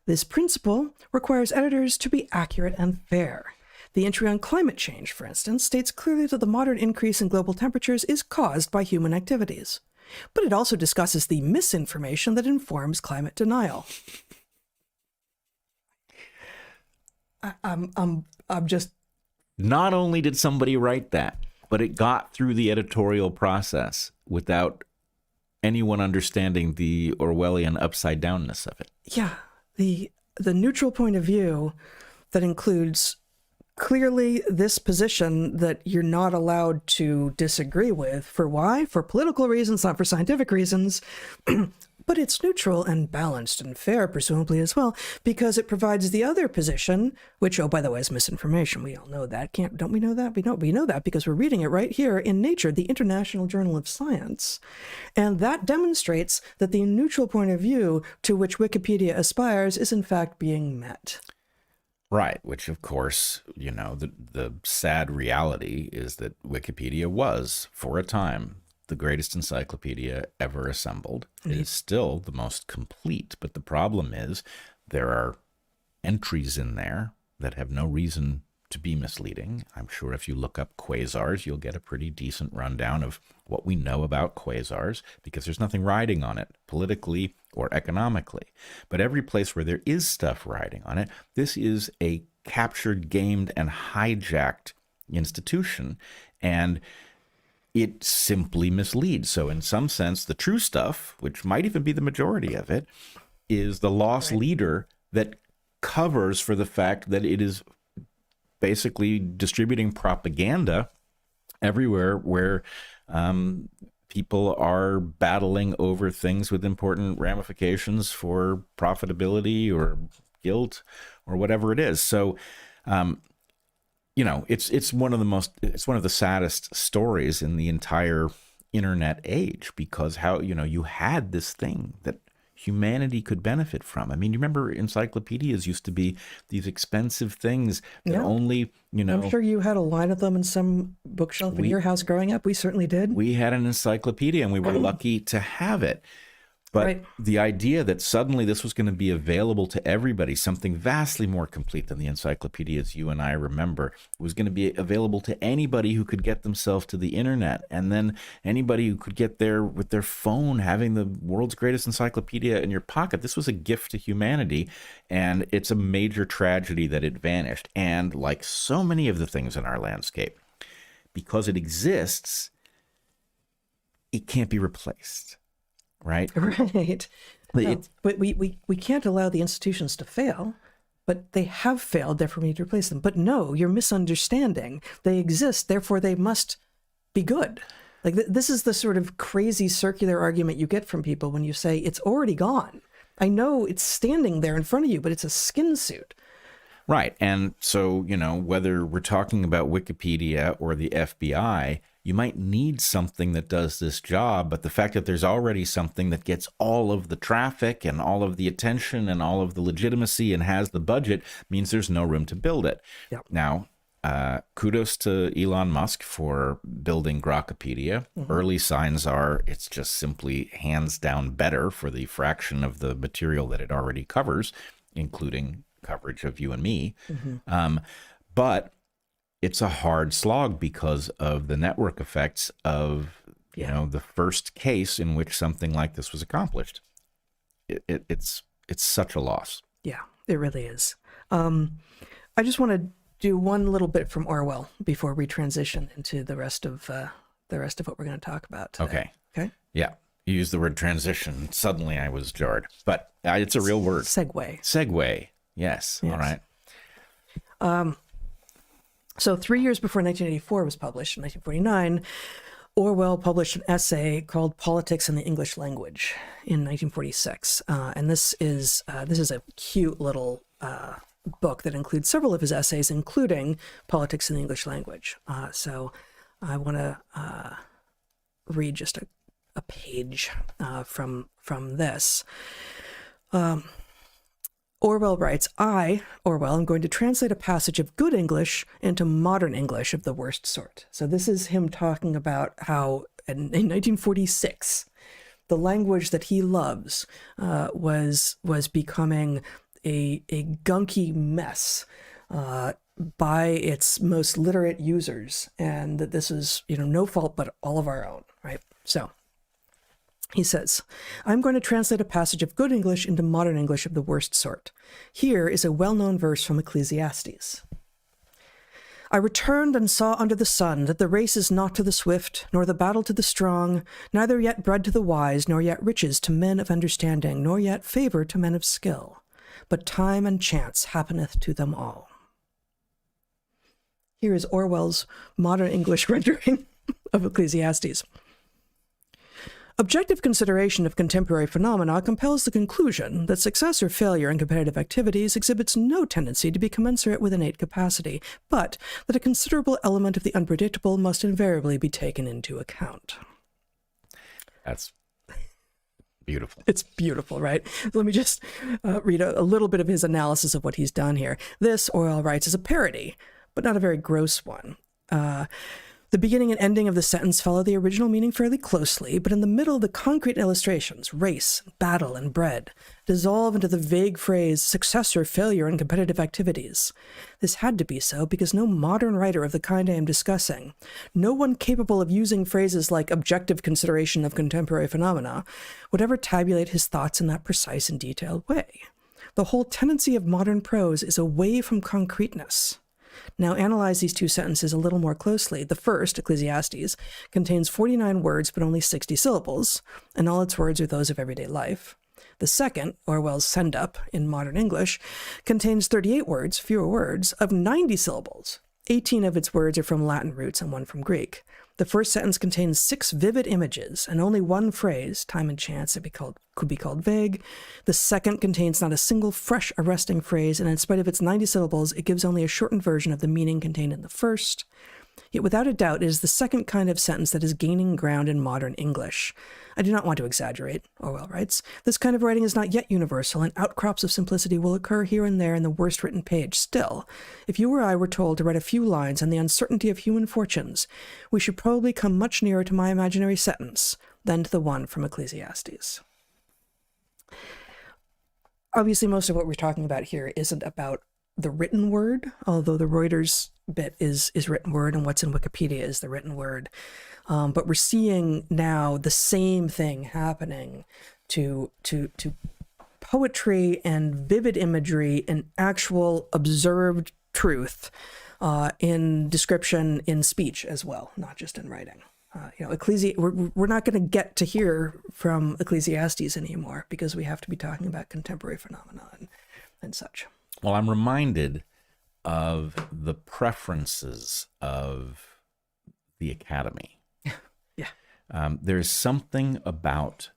This principle requires editors to be accurate and fair. The entry on climate change, for instance, states clearly that the moderate increase in global temperatures is caused by human activities. But it also discusses the misinformation that informs climate denial. I'm just... Not only did somebody write that, but it got through the editorial process without anyone understanding the Orwellian upside downness of it. Yeah. The neutral point of view that includes clearly this position that you're not allowed to disagree with. For why? For political reasons, not for scientific reasons. But it's neutral and balanced and fair, presumably, as well, because it provides the other position, which, oh, by the way, is misinformation. We all know that. Don't we know that? We know that because we're reading it right here in Nature, the International Journal of Science. And that demonstrates that the neutral point of view to which Wikipedia aspires is, in fact, being met. Right, which, of course, you know, the sad reality is that Wikipedia was, for a time, the greatest encyclopedia ever assembled. It is still the most complete, but the problem is there are entries in there that have no reason to be misleading. I'm sure if you look up quasars, you'll get a pretty decent rundown of what we know about quasars, because there's nothing riding on it politically or economically. But every place where there is stuff riding on it, this is a captured, gamed, and hijacked institution, and it simply misleads. So in some sense, the true stuff, which might even be the majority of it, is the lost leader that covers for the fact that it is basically distributing propaganda everywhere where people are battling over things with important ramifications for profitability or guilt or whatever it is. So, it's one of the saddest stories in the entire internet age, because you had this thing that humanity could benefit from. I mean, you remember encyclopedias used to be these expensive things that only, I'm sure you had a line of them in some bookshelf in your house growing up. We certainly did. We had an encyclopedia, and we were lucky to have it. But the idea that suddenly this was going to be available to everybody, something vastly more complete than the encyclopedias you and I remember, was going to be available to anybody who could get themselves to the internet, and then anybody who could get there with their phone, having the world's greatest encyclopedia in your pocket. This was a gift to humanity, and it's a major tragedy that it vanished. And like so many of the things in our landscape, because it exists, it can't be replaced. Right. No, but we can't allow the institutions to fail, but they have failed, therefore we need to replace them. But no, you're misunderstanding. They exist, therefore they must be good. Like this is the sort of crazy circular argument you get from people when you say it's already gone. I know it's standing there in front of you, but it's a skin suit. Right. And so, whether we're talking about Wikipedia or the FBI, you might need something that does this job, but the fact that there's already something that gets all of the traffic and all of the attention and all of the legitimacy and has the budget means there's no room to build it. Yep. Now, kudos to Elon Musk for building Grokpedia. Early signs are it's just simply hands down better for the fraction of the material that it already covers, including coverage of you and me. But it's a hard slog because of the network effects of the first case in which something like this was accomplished. It's such a loss. Yeah, it really is. I just want to do one little bit from Orwell before we transition into the rest of what we're going to talk about today. Okay. Yeah. You used the word transition. Suddenly I was jarred, but it's a real word. Segue. Yes. All right. So 3 years before 1984 was published, in 1949, Orwell published an essay called Politics in the English Language in 1946. And this is a cute little book that includes several of his essays, including Politics in the English Language. So I want to read just a page from this. Orwell writes, I, Orwell, am going to translate a passage of good English into modern English of the worst sort. So this is him talking about how in 1946, the language that he loves was becoming a gunky mess by its most literate users, and that this is no fault but all of our own, right? So he says, I'm going to translate a passage of good English into modern English of the worst sort. Here is a well-known verse from Ecclesiastes. I returned and saw under the sun that the race is not to the swift, nor the battle to the strong, neither yet bread to the wise, nor yet riches to men of understanding, nor yet favor to men of skill. But time and chance happeneth to them all. Here is Orwell's modern English rendering of Ecclesiastes. Objective consideration of contemporary phenomena compels the conclusion that success or failure in competitive activities exhibits no tendency to be commensurate with innate capacity, but that a considerable element of the unpredictable must invariably be taken into account. That's beautiful. It's beautiful, right? Let me just read a little bit of his analysis of what he's done here. This, Orwell writes, is a parody, but not a very gross one. The beginning and ending of the sentence follow the original meaning fairly closely, but in the middle, the concrete illustrations, race, battle, and bread, dissolve into the vague phrase success or failure in competitive activities. This had to be so because no modern writer of the kind I am discussing, no one capable of using phrases like objective consideration of contemporary phenomena, would ever tabulate his thoughts in that precise and detailed way. The whole tendency of modern prose is away from concreteness. Now analyze these two sentences a little more closely. The first, Ecclesiastes, contains 49 words but only 60 syllables, and all its words are those of everyday life. The second, Orwell's send-up in modern English, contains 38 words, fewer words, of 90 syllables. 18 of its words are from Latin roots and one from Greek. The first sentence contains 6 vivid images and only one phrase, time and chance, could be called vague. The second contains not a single fresh, arresting phrase, and in spite of its 90 syllables, it gives only a shortened version of the meaning contained in the first. Yet without a doubt, it is the second kind of sentence that is gaining ground in modern English. I do not want to exaggerate, Orwell writes. This kind of writing is not yet universal, and outcrops of simplicity will occur here and there in the worst written page. Still, if you or I were told to write a few lines on the uncertainty of human fortunes, we should probably come much nearer to my imaginary sentence than to the one from Ecclesiastes. Obviously, most of what we're talking about here isn't about the written word, although the Reuters bit is written word and what's in Wikipedia is the written word. But we're seeing now the same thing happening to poetry and vivid imagery and actual observed truth in description, in speech as well, not just in writing. We're not going to get to hear from Ecclesiastes anymore because we have to be talking about contemporary phenomena and such. Well, I'm reminded of the preferences of the academy. Yeah. There's something about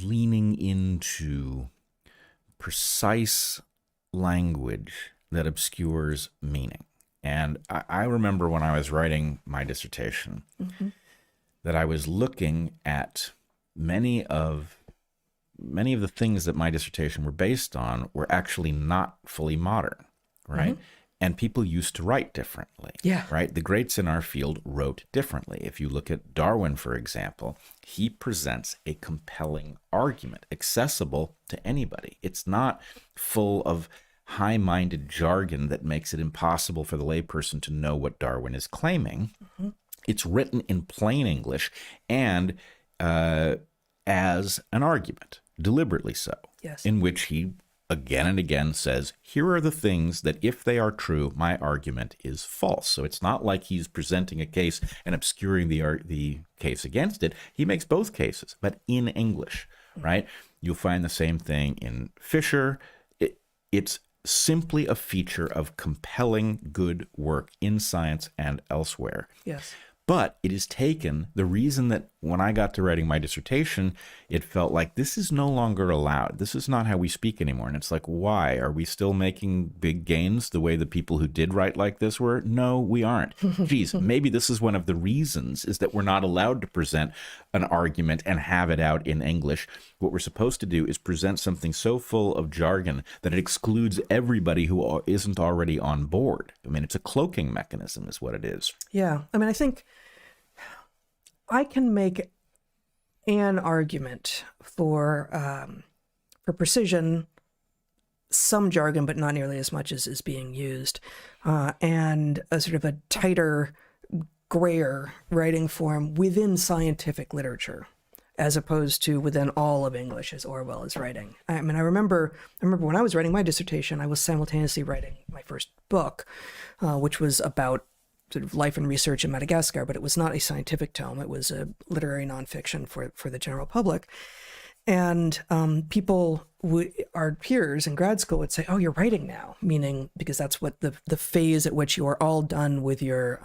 leaning into precise language that obscures meaning. And I remember when I was writing my dissertation that I was looking at many of the things that my dissertation were based on were actually not fully modern, right? And people used to write differently, right? The greats in our field wrote differently. If you look at Darwin, for example, he presents a compelling argument, accessible to anybody. It's not full of high-minded jargon that makes it impossible for the layperson to know what Darwin is claiming. It's written in plain English and as an argument, deliberately so, in which he again and again says, here are the things that if they are true, my argument is false. So it's not like he's presenting a case and obscuring the case against it. He makes both cases, but in English, right? You'll find the same thing in Fisher. It's simply a feature of compelling good work in science and elsewhere. Yes. But it is taken, the reason that when I got to writing my dissertation, it felt like this is no longer allowed. This is not how we speak anymore. And it's like, why? Are we still making big gains the way the people who did write like this were? No, we aren't. Geez, maybe this is one of the reasons is that we're not allowed to present an argument and have it out in English. What we're supposed to do is present something so full of jargon that it excludes everybody who isn't already on board. I mean, it's a cloaking mechanism is what it is. Yeah. I mean, I think I can make an argument for precision, some jargon, but not nearly as much as is being used, and a sort of a tighter, grayer writing form within scientific literature, as opposed to within all of English as Orwell is writing. I mean, I remember when I was writing my dissertation, I was simultaneously writing my first book, which was about sort of life and research in Madagascar, but it was not a scientific tome. It was a literary nonfiction for the general public. And people, our peers in grad school would say, oh, you're writing now, meaning because that's what the phase at which you are all done with your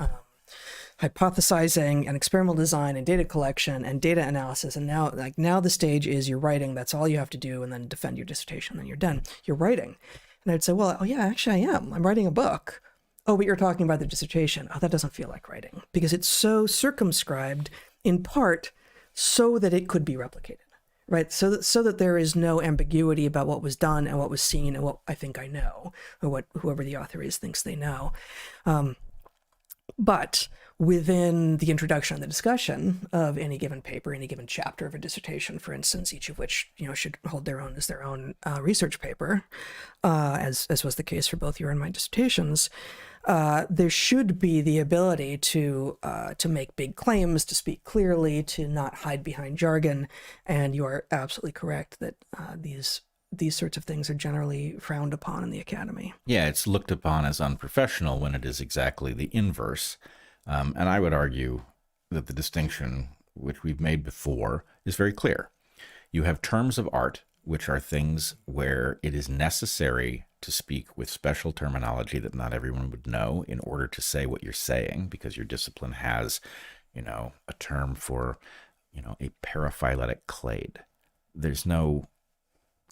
hypothesizing and experimental design and data collection and data analysis. And now the stage is you're writing. That's all you have to do, and then defend your dissertation, and then you're done. You're writing. And I'd say, well, oh yeah, actually I am. I'm writing a book. Oh, but you're talking about the dissertation. Oh, that doesn't feel like writing because it's so circumscribed in part so that it could be replicated, right? So that there is no ambiguity about what was done and what was seen and what I think I know, or what whoever the author is thinks they know. But within the introduction and the discussion of any given paper, any given chapter of a dissertation, for instance, each of which should hold their own as their own research paper, as was the case for both your and my dissertations, there should be the ability to make big claims, to speak clearly, to not hide behind jargon. And you are absolutely correct that these sorts of things are generally frowned upon in the academy. Yeah, it's looked upon as unprofessional when it is exactly the inverse. And I would argue that the distinction, which we've made before, is very clear. You have terms of art, which are things where it is necessary to speak with special terminology that not everyone would know in order to say what you're saying, because your discipline has a term for, a paraphyletic clade. There's no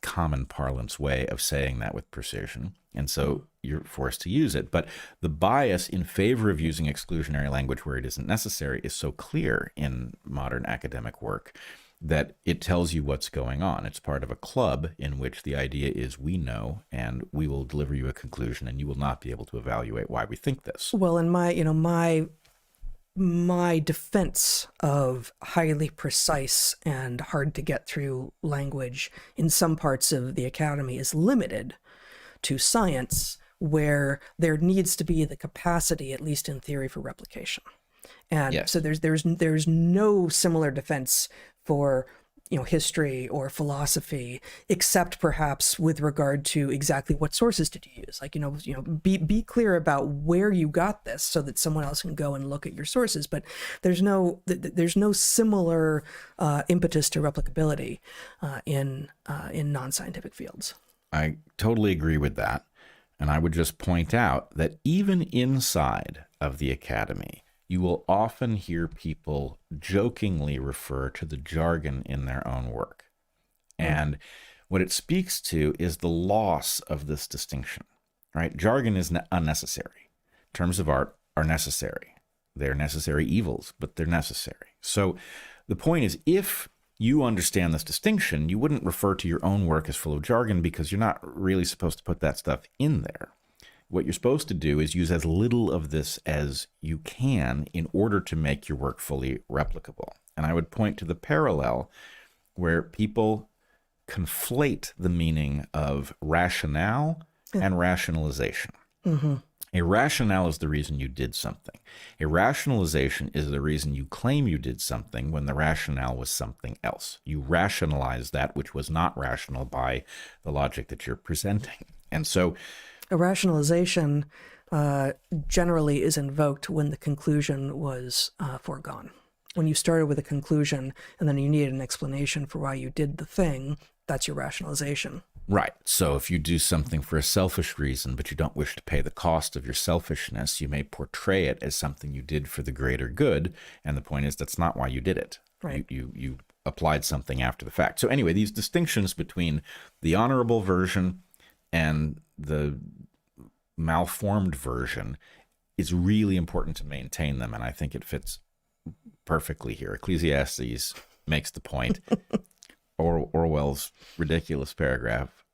common parlance way of saying that with precision. And so you're forced to use it. But the bias in favor of using exclusionary language where it isn't necessary is so clear in modern academic work that it tells you what's going on. It's part of a club in which the idea is we know and we will deliver you a conclusion and you will not be able to evaluate why we think this. Well, in my defense of highly precise and hard to get through language in some parts of the academy is limited to science, where there needs to be the capacity, at least in theory, for replication. And yes. So there's no similar defense for history or philosophy, except perhaps with regard to exactly what sources did you use. Like, be clear about where you got this so that someone else can go and look at your sources. But there's no similar impetus to replicability in non-scientific fields. I totally agree with that. And I would just point out that even inside of the academy, you will often hear people jokingly refer to the jargon in their own work. And what it speaks to is the loss of this distinction, right? Jargon is unnecessary. Terms of art are necessary. They're necessary evils, but they're necessary. So the point is, if you understand this distinction, you wouldn't refer to your own work as full of jargon because you're not really supposed to put that stuff in there. What you're supposed to do is use as little of this as you can in order to make your work fully replicable. And I would point to the parallel where people conflate the meaning of rationale and rationalization. Mm-hmm. A rationale is the reason you did something. A rationalization is the reason you claim you did something when the rationale was something else. You rationalize that which was not rational by the logic that you're presenting. And so a rationalization generally is invoked when the conclusion was foregone. When you started with a conclusion and then you needed an explanation for why you did the thing, that's your rationalization. Right. So if you do something for a selfish reason, but you don't wish to pay the cost of your selfishness, you may portray it as something you did for the greater good. And the point is, that's not why you did it. Right. You applied something after the fact. So anyway, these distinctions between the honorable version and the malformed version is really important to maintain them. And I think it fits perfectly here. Ecclesiastes makes the point. Orwell's ridiculous paragraph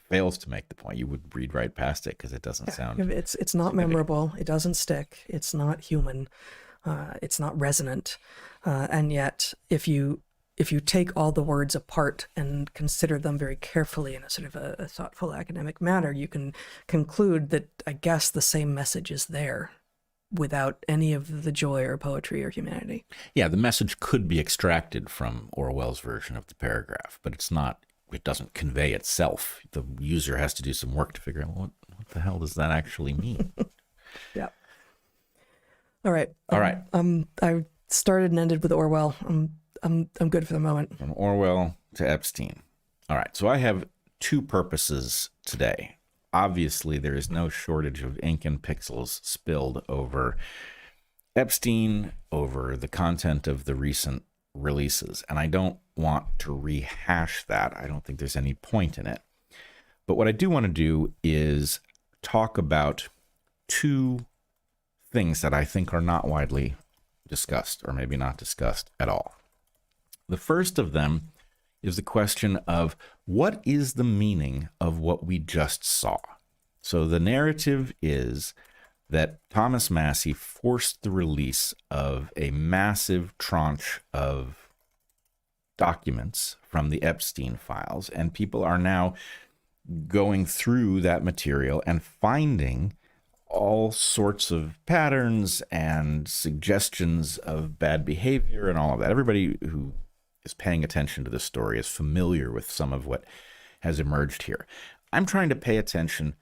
fails to make the point. You would read right past it because it doesn't sound... It's not memorable. It doesn't stick. It's not human. It's not resonant. And yet, if you take all the words apart and consider them very carefully in a sort of a thoughtful academic manner, you can conclude that, I guess, the same message is there without any of the joy or poetry or humanity. Yeah, the message could be extracted from Orwell's version of the paragraph, but it doesn't convey itself. The user has to do some work to figure out what the hell does that actually mean? Yeah. All right. I started and ended with Orwell. I'm good for the moment. From Orwell to Epstein. All right. So I have two purposes today. Obviously, there is no shortage of ink and pixels spilled over Epstein, over the content of the recent releases. And I don't want to rehash that. I don't think there's any point in it. But what I do want to do is talk about two things that I think are not widely discussed, or maybe not discussed at all. The first of them is the question of what is the meaning of what we just saw? So the narrative is that Thomas Massie forced the release of a massive tranche of documents from the Epstein files, and people are now going through that material and finding all sorts of patterns and suggestions of bad behavior and all of that. Everybody who is paying attention to this story is familiar with some of what has emerged here. I'm trying to pay attention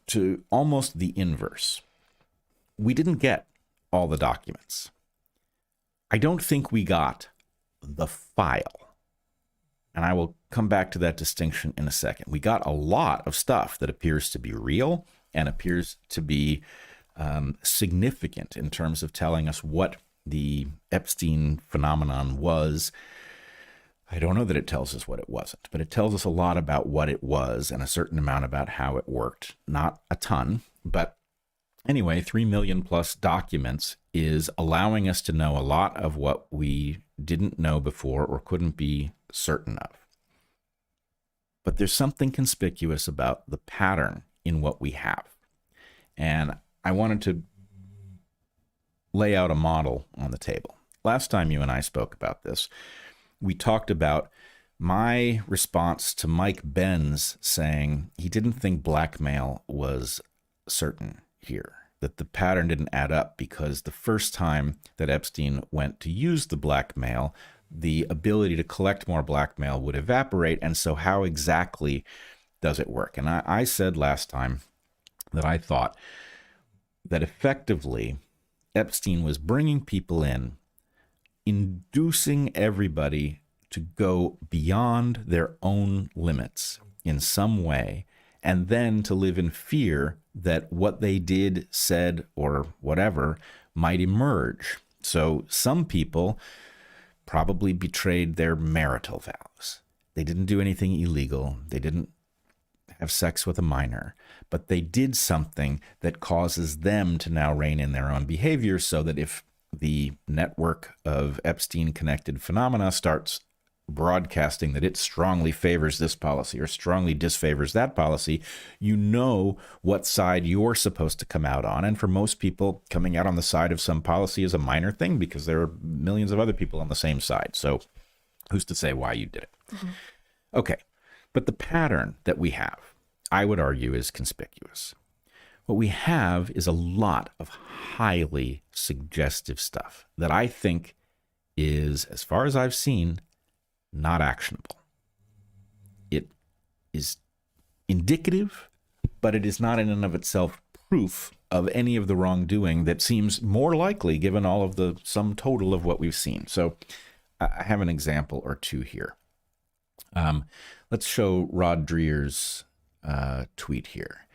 to almost the inverse. We didn't get all the documents. I don't think we got the file. And I will come back to that distinction in a second. We got a lot of stuff that appears to be real and appears to be significant in terms of telling us what the Epstein phenomenon was, I don't know that it tells us what it wasn't, but it tells us a lot about what it was and a certain amount about how it worked. Not a ton, but anyway, 3 million plus documents is allowing us to know a lot of what we didn't know before or couldn't be certain of. But there's something conspicuous about the pattern in what we have. And I wanted to lay out a model on the table. Last time you and I spoke about this, we talked about my response to Mike Benz saying he didn't think blackmail was certain here, that the pattern didn't add up because the first time that Epstein went to use the blackmail, the ability to collect more blackmail would evaporate. And so how exactly does it work? And I said last time that I thought that effectively Epstein was bringing people in, inducing everybody to go beyond their own limits in some way, and then to live in fear that what they did, said, or whatever might emerge. So some people probably betrayed their marital vows. They didn't do anything illegal. They didn't have sex with a minor, but they did something that causes them to now rein in their own behavior, so that if the network of Epstein-connected phenomena starts broadcasting that it strongly favors this policy or strongly disfavors that policy, you know what side you're supposed to come out on. And for most people, coming out on the side of some policy is a minor thing because there are millions of other people on the same side. So who's to say why you did it? Mm-hmm. Okay, but the pattern that we have, I would argue, is conspicuous. What we have is a lot of highly suggestive stuff that I think is, as far as I've seen, not actionable. It is indicative, but it is not in and of itself proof of any of the wrongdoing that seems more likely given all of the sum total of what we've seen. So I have an example or two here. Let's show Rod Dreher's tweet here.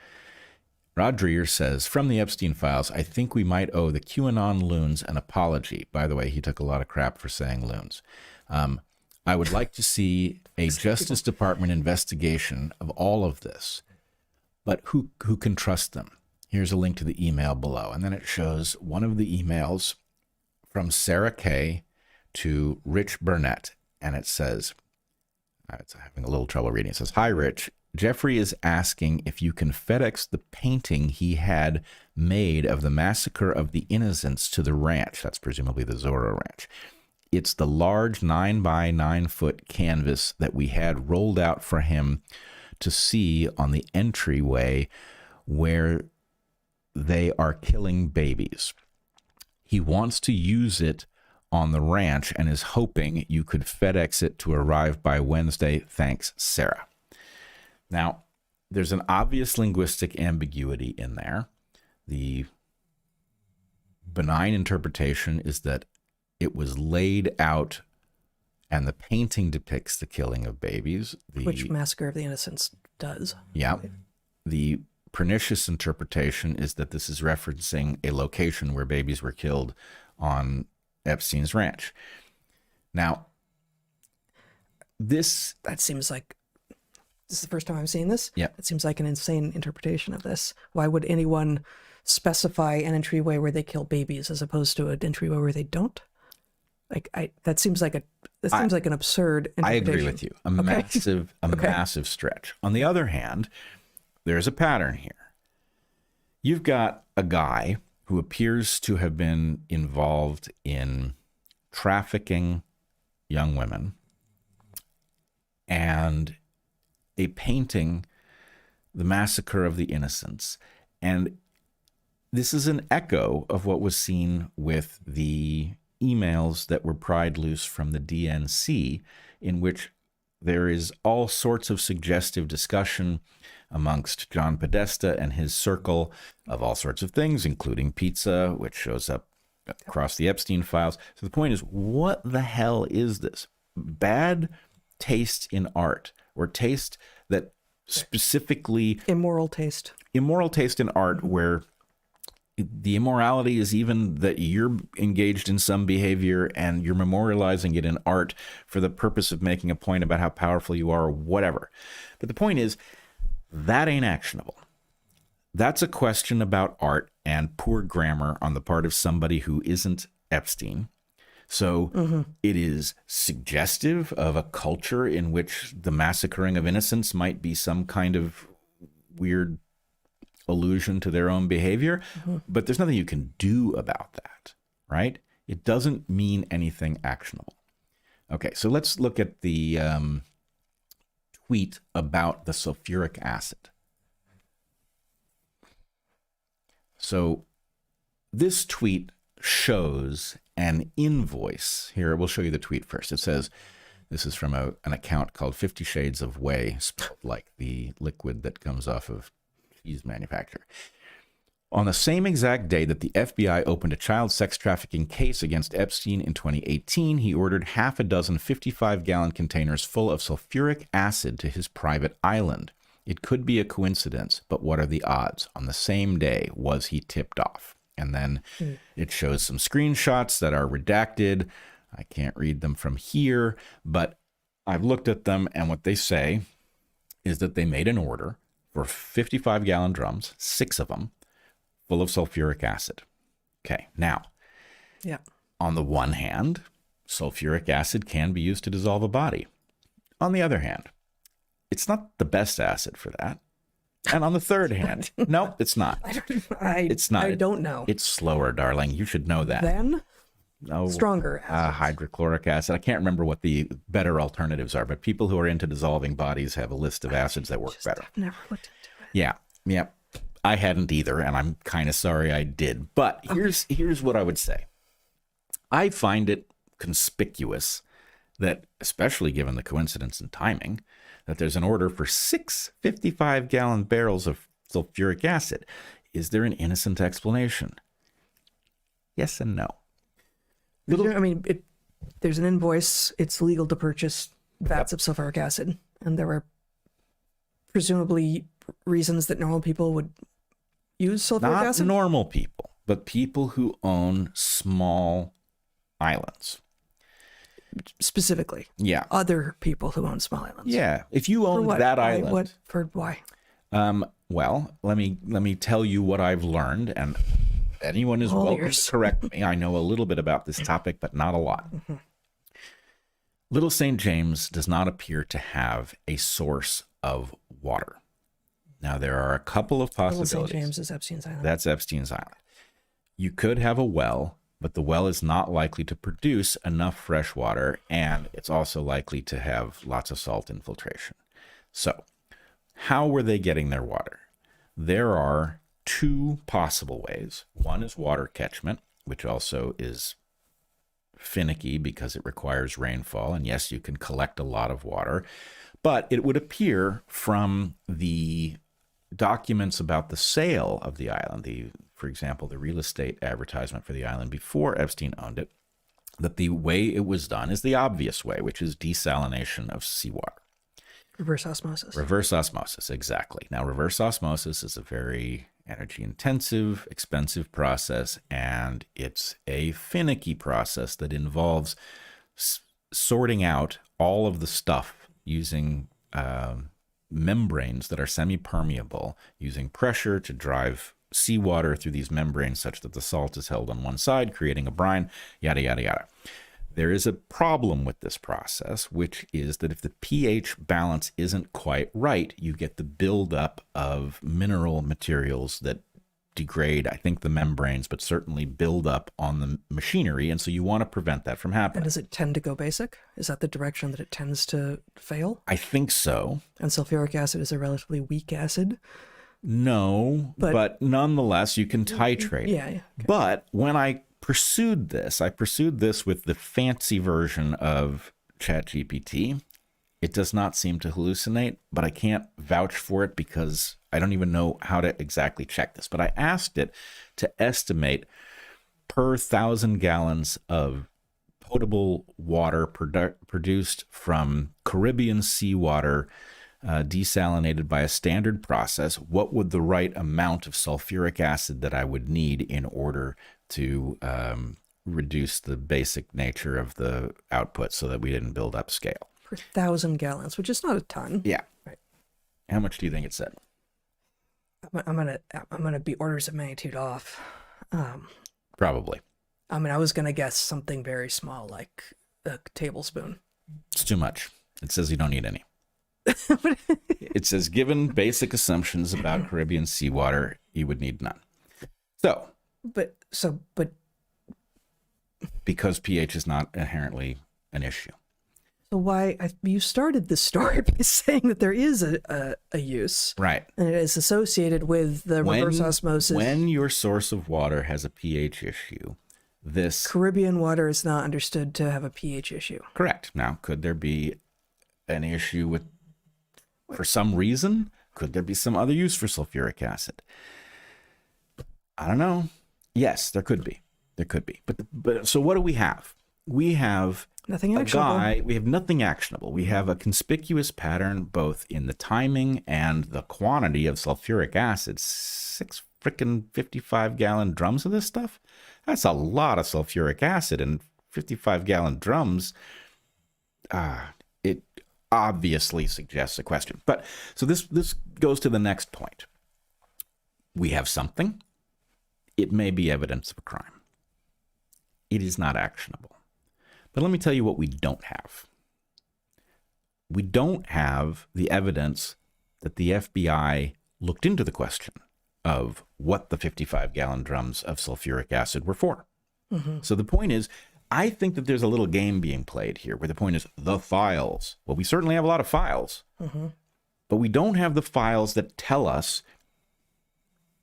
Rod Dreher says, from the Epstein files, I think we might owe the QAnon loons an apology. By the way, he took a lot of crap for saying loons. I would like to see a Justice Department investigation of all of this, but who can trust them? Here's a link to the email below. And then it shows one of the emails from Sarah Kay to Rich Burnett. And it says, it's having a little trouble reading. It says, hi, Rich. Jeffrey is asking if you can FedEx the painting he had made of the Massacre of the Innocents to the ranch. That's presumably the Zorro Ranch. It's the large 9 by 9 foot canvas that we had rolled out for him to see on the entryway where they are killing babies. He wants to use it on the ranch and is hoping you could FedEx it to arrive by Wednesday. Thanks, Sarah. Now, there's an obvious linguistic ambiguity in there. The benign interpretation is that it was laid out and the painting depicts the killing of babies. Which Massacre of the Innocents does. Yeah. The pernicious interpretation is that this is referencing a location where babies were killed on Epstein's ranch. Now, that seems like, this is the first time I'm seeing this. Yeah. It seems like an insane interpretation of this. Why would anyone specify an entryway where they kill babies as opposed to an entryway where they don't? That seems like an absurd interpretation. I agree with you. Massive stretch. On the other hand, there's a pattern here. You've got a guy who appears to have been involved in trafficking young women and a painting, The Massacre of the Innocents. And this is an echo of what was seen with the emails that were pried loose from the DNC, in which there is all sorts of suggestive discussion amongst John Podesta and his circle of all sorts of things, including pizza, which shows up across the Epstein files. So the point is, what the hell is this? Bad taste in art, or taste that specifically... Immoral taste in art, where the immorality is even that you're engaged in some behavior and you're memorializing it in art for the purpose of making a point about how powerful you are or whatever. But the point is, that ain't actionable. That's a question about art and poor grammar on the part of somebody who isn't Epstein. So it is suggestive of a culture in which the massacring of innocents might be some kind of weird allusion to their own behavior, but there's nothing you can do about that, right? It doesn't mean anything actionable. Okay, so let's look at the tweet about the sulfuric acid. So this tweet shows an invoice. Here, we'll show you the tweet first. It says, this is from an account called 50 Shades of Whey, spelled like the liquid that comes off of cheese manufacturer. On the same exact day that the FBI opened a child sex trafficking case against Epstein in 2018, he ordered half a dozen 55-gallon containers full of sulfuric acid to his private island. It could be a coincidence, but what are the odds? On the same day was he tipped off. And then it shows some screenshots that are redacted. I can't read them from here, but I've looked at them, and what they say is that they made an order for 55-gallon drums, 6 of them, full of sulfuric acid. Okay, now, on the one hand, sulfuric acid can be used to dissolve a body. On the other hand, it's not the best acid for that. And on the third hand, no, it's not. It's not. I don't know. It's slower, darling. You should know that. Then? No, Stronger acids. hydrochloric acid. I can't remember what the better alternatives are, but people who are into dissolving bodies have a list of acids that work better. I've never looked into it. Yeah. I hadn't either, and I'm kind of sorry I did. But here's what I would say. I find it conspicuous that, especially given the coincidence and timing, that there's an order for 6 55-gallon barrels of sulfuric acid. Is there an innocent explanation? Yes and no. There's an invoice. It's legal to purchase vats of sulfuric acid, and there were presumably reasons that normal people would use sulfuric acid. Not normal people, but people who own small islands. Specifically, other people who own small islands. Yeah, if you owned that island, why? Well, let me tell you what I've learned, and anyone is welcome to correct me. I know a little bit about this topic, but not a lot. Little St. James does not appear to have a source of water. Now, there are a couple of possibilities. Little St. James is Epstein's island. That's Epstein's island. You could have a well, but the well is not likely to produce enough fresh water, and it's also likely to have lots of salt infiltration. So, how were they getting their water? There are 2 possible ways. One is water catchment, which also is finicky because it requires rainfall, and yes, you can collect a lot of water, but it would appear from the documents about the sale of the island, for example, the real estate advertisement for the island before Epstein owned it, that the way it was done is the obvious way, which is desalination of seawater. Reverse osmosis. Reverse osmosis, exactly. Now, reverse osmosis is a very energy-intensive, expensive process, and it's a finicky process that involves sorting out all of the stuff using membranes that are semi-permeable, using pressure to drive seawater through these membranes such that the salt is held on one side, creating a brine, yada, yada, yada. There is a problem with this process, which is that if the pH balance isn't quite right, you get the buildup of mineral materials that degrade, I think, the membranes, but certainly build up on the machinery. And so you want to prevent that from happening. And does it tend to go basic? Is that the direction that it tends to fail? I think so. And sulfuric acid is a relatively weak acid? No, but nonetheless, you can titrate. Yeah. Okay. But when I pursued this with the fancy version of ChatGPT. It does not seem to hallucinate, but I can't vouch for it because I don't even know how to exactly check this. But I asked it to estimate per 1,000 gallons of potable water produced from Caribbean seawater desalinated by a standard process, what would the right amount of sulfuric acid that I would need in order to reduce the basic nature of the output so that we didn't build up scale? Per 1,000 gallons, which is not a ton. Yeah. Right. How much do you think it said? I'm gonna be orders of magnitude off. Probably. I mean, I was gonna guess something very small, like a tablespoon. It's too much. It says you don't need any. It says, given basic assumptions about Caribbean seawater, you would need none. So, But because pH is not inherently an issue. so why you started this story by saying that there is a use, Right. and it is associated with the reverse osmosis. When your source of water has a pH issue, this... Caribbean water is not understood to have a pH issue. Correct. Now, could there be an issue with, for some reason, could there be some other use for sulfuric acid? I don't know. Yes, there could be. There could be. But so what do we have? We have Nothing a actionable. guy, we have nothing actionable. We have a conspicuous pattern both in the timing and the quantity of sulfuric acid. 6 frickin' 55-gallon drums of this stuff? That's a lot of sulfuric acid, and 55-gallon drums, it obviously suggests a question. But so this goes to the next point. We have something. It may be evidence of a crime. It is not actionable. But let me tell you what we don't have. We don't have the evidence that the FBI looked into the question of what the 55-gallon drums of sulfuric acid were for. Mm-hmm. So the point is, I think that there's a little game being played here where the point is the files. Well, we certainly have a lot of files, but we don't have the files that tell us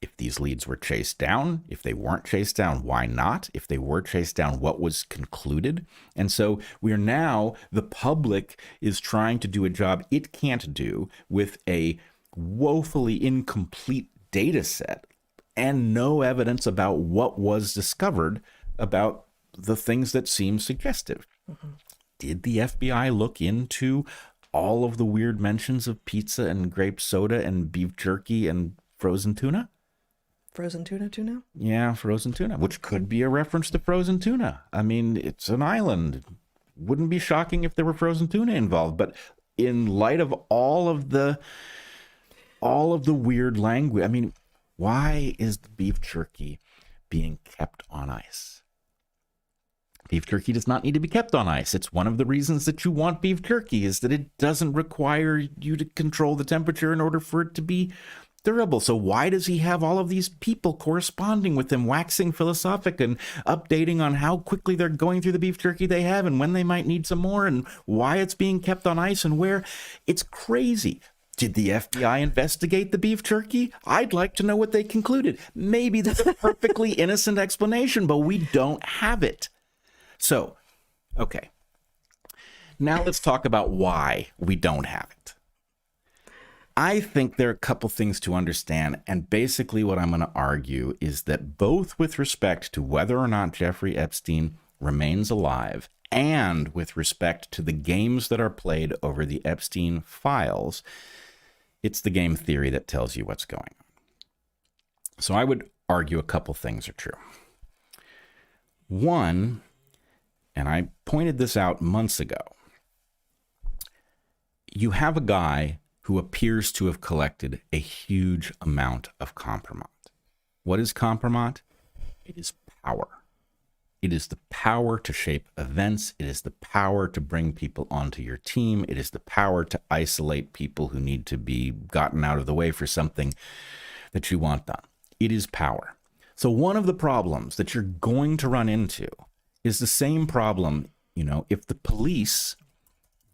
if these leads were chased down, if they weren't chased down, why not? If they were chased down, what was concluded? And so we are now, the public is trying to do a job it can't do with a woefully incomplete data set and no evidence about what was discovered about the things that seem suggestive. Did the FBI look into all of the weird mentions of pizza and grape soda and beef jerky and frozen tuna? Frozen tuna? Yeah, frozen tuna, which could be a reference to frozen tuna. I mean, it's an island. Wouldn't be shocking if there were frozen tuna involved. But in light of all of the weird language, I mean, why is the beef jerky being kept on ice? Beef jerky does not need to be kept on ice. It's one of the reasons that you want beef jerky is that it doesn't require you to control the temperature in order for it to be durable. So why does he have all of these people corresponding with him, waxing philosophic and updating on how quickly they're going through the beef jerky they have and when they might need some more and why it's being kept on ice and where? It's crazy. Did the FBI investigate the beef jerky? I'd like to know what they concluded. Maybe there's a perfectly innocent explanation, but we don't have it. So, okay. Now let's talk about why we don't have it. I think there are a couple things to understand, and basically what I'm going to argue is that both with respect to whether or not Jeffrey Epstein remains alive and with respect to the games that are played over the Epstein files, it's the game theory that tells you what's going on. So I would argue a couple things are true. One, and I pointed this out months ago, you have a guy who appears to have collected a huge amount of Kompromat. What is Kompromat? It is power. It is the power to shape events. It is the power to bring people onto your team. It is the power to isolate people who need to be gotten out of the way for something that you want done. It is power. So one of the problems that you're going to run into is the same problem, if the police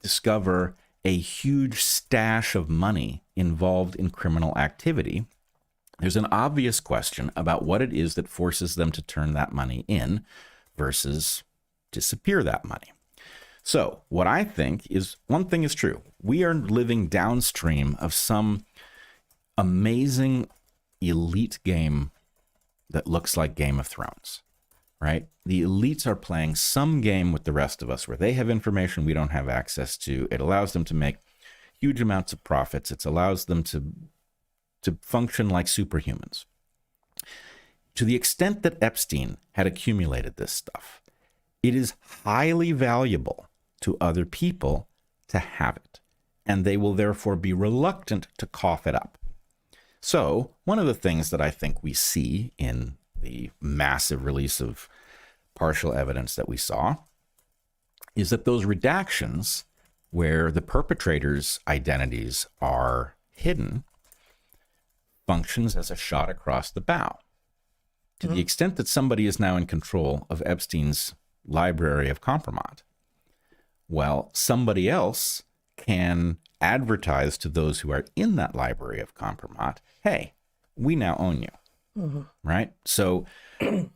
discover a huge stash of money involved in criminal activity, there's an obvious question about what it is that forces them to turn that money in versus disappear that money. So what I think is, one thing is true. We are living downstream of some amazing elite game that looks like Game of Thrones, right? The elites are playing some game with the rest of us where they have information we don't have access to. It allows them to make huge amounts of profits. It allows them to function like superhumans. To the extent that Epstein had accumulated this stuff, it is highly valuable to other people to have it, and they will therefore be reluctant to cough it up. So one of the things that I think we see in the massive release of partial evidence that we saw is that those redactions where the perpetrators' identities are hidden functions as a shot across the bow. To the extent that somebody is now in control of Epstein's library of Kompromat, well, somebody else can advertise to those who are in that library of Kompromat, hey, we now own you, right? So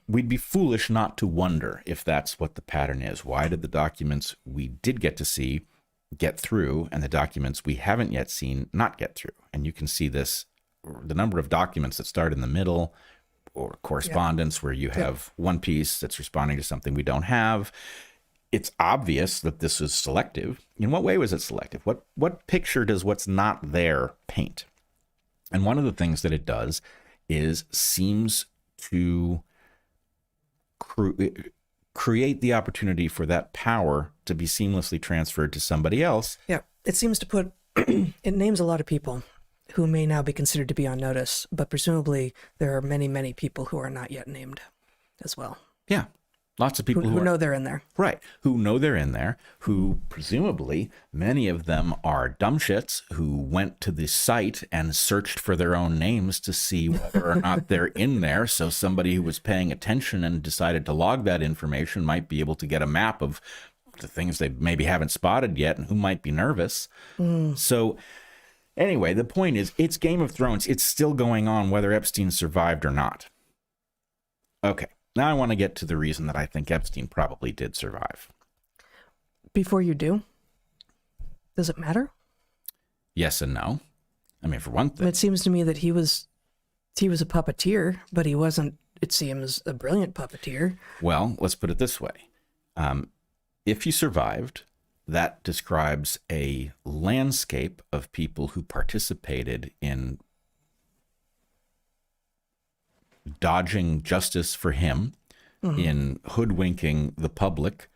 we'd be foolish not to wonder if that's what the pattern is. Why did the documents we did get to see get through and the documents we haven't yet seen not get through? And you can see this, the number of documents that start in the middle, or correspondence where you have one piece that's responding to something we don't have. It's obvious that this is selective. In what way was it selective? What picture does what's not there paint? And one of the things that it does is seems to create the opportunity for that power to be seamlessly transferred to somebody else. Yeah, it seems to put, it names a lot of people who may now be considered to be on notice, but presumably there are many, many people who are not yet named as well. Yeah, lots of people who know they're in there. Right, who know they're in there, who presumably, many of them are dumb shits who went to the site and searched for their own names to see whether or not they're in there. So somebody who was paying attention and decided to log that information might be able to get a map of the things they maybe haven't spotted yet and who might be nervous. So anyway, the point is, it's Game of Thrones. It's still going on whether Epstein survived or not. Okay, now I want to get to the reason that I think Epstein probably did survive. Before you do, does it matter? Yes and no. I mean, for one thing, It seems to me that he was a puppeteer, but he wasn't, it seems, a brilliant puppeteer. well, let's put it this way. If he survived, that describes a landscape of people who participated in dodging justice for him, in hoodwinking the public,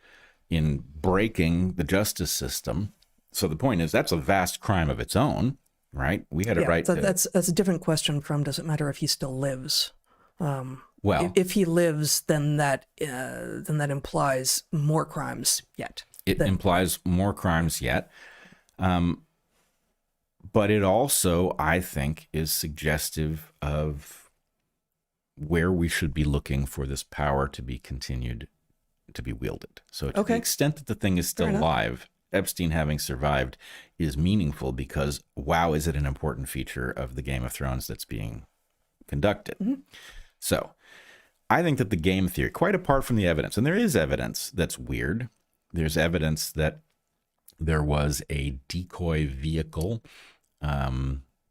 in breaking the justice system. So the point is, that's a vast crime of its own, right? We had a right to... That's a different question from, does it matter if he still lives? Well, if he lives, then that implies more crimes yet. It implies more crimes yet. But it also, I think, is suggestive of where we should be looking for this power to be continued to be wielded. So to the extent that the thing is still alive, Epstein having survived is meaningful because, wow, is it an important feature of the Game of Thrones that's being conducted. So I think that the game theory, quite apart from the evidence, and there is evidence that's weird. There's evidence that there was a decoy vehicle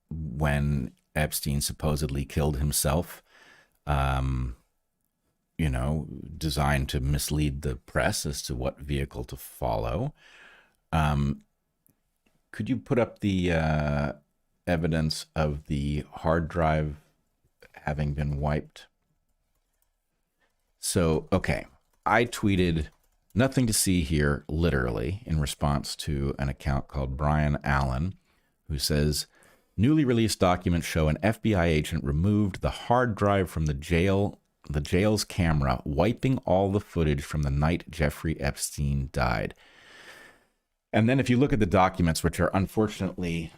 when Epstein supposedly killed himself, designed to mislead the press as to what vehicle to follow. Could you put up the evidence of the hard drive having been wiped? So, okay, I tweeted nothing to see here, literally, in response to an account called Brian Allen, who says, newly released documents show an FBI agent removed the hard drive from the jail's camera, wiping all the footage from the night Jeffrey Epstein died. And then if you look at the documents, which are unfortunately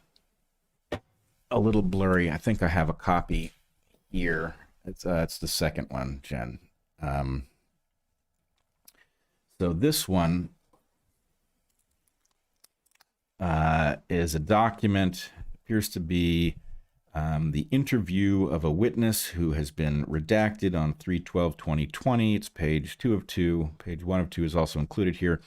a little blurry, I think I have a copy here. It's the second one, Jen. So this one is a document, appears to be the interview of a witness who has been redacted on 3/12/2020. It's page 2 of 2. Page 1 of 2 is also included here.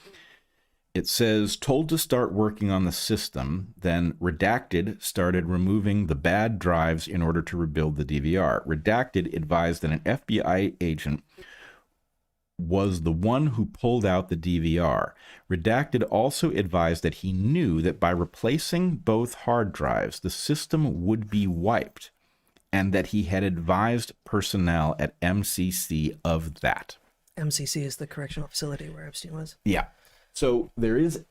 It says, told to start working on the system, then Redacted started removing the bad drives in order to rebuild the DVR. Redacted advised that an FBI agent was the one who pulled out the DVR. Redacted also advised that he knew that by replacing both hard drives, the system would be wiped, and that he had advised personnel at MCC of that. MCC is the correctional facility where Epstein was. Yeah. So there is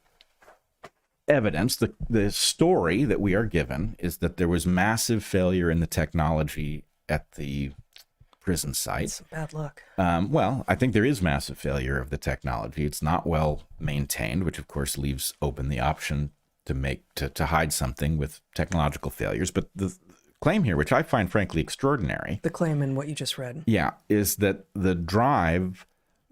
evidence. The story that we are given is that there was massive failure in the technology at the prison site. It's bad luck. Well, I think there is massive failure of the technology. It's not well maintained, which of course leaves open the option to hide something with technological failures. But the claim here, which I find frankly extraordinary, The claim in what you just read. yeah, is that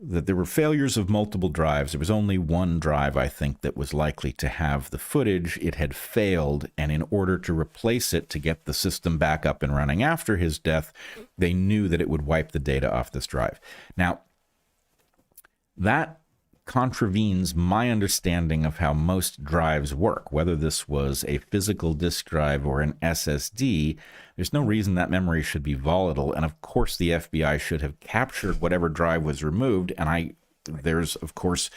that there were failures of multiple drives. There was only one drive, I think, that was likely to have the footage. It had failed, and in order to replace it, to get the system back up and running after his death, they knew that it would wipe the data off this drive. Now, that contravenes my understanding of how most drives work. Whether this was a physical disk drive or an SSD, there's no reason that memory should be volatile. And of course, the FBI should have captured whatever drive was removed. And there's, of course,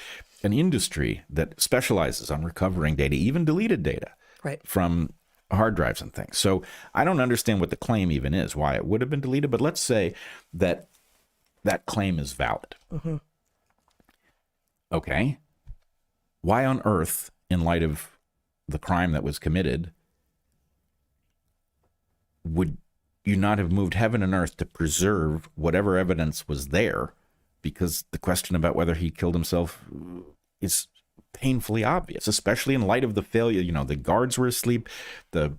an industry that specializes on recovering data, even deleted data, Right. from hard drives and things. So I don't understand what the claim even is, why it would have been deleted. But let's say that that claim is valid. Mm-hmm. Okay. Why on earth, in light of the crime that was committed, would you not have moved heaven and earth to preserve whatever evidence was there? Because the question about whether he killed himself is painfully obvious, especially in light of the failure. You know, the guards were asleep. The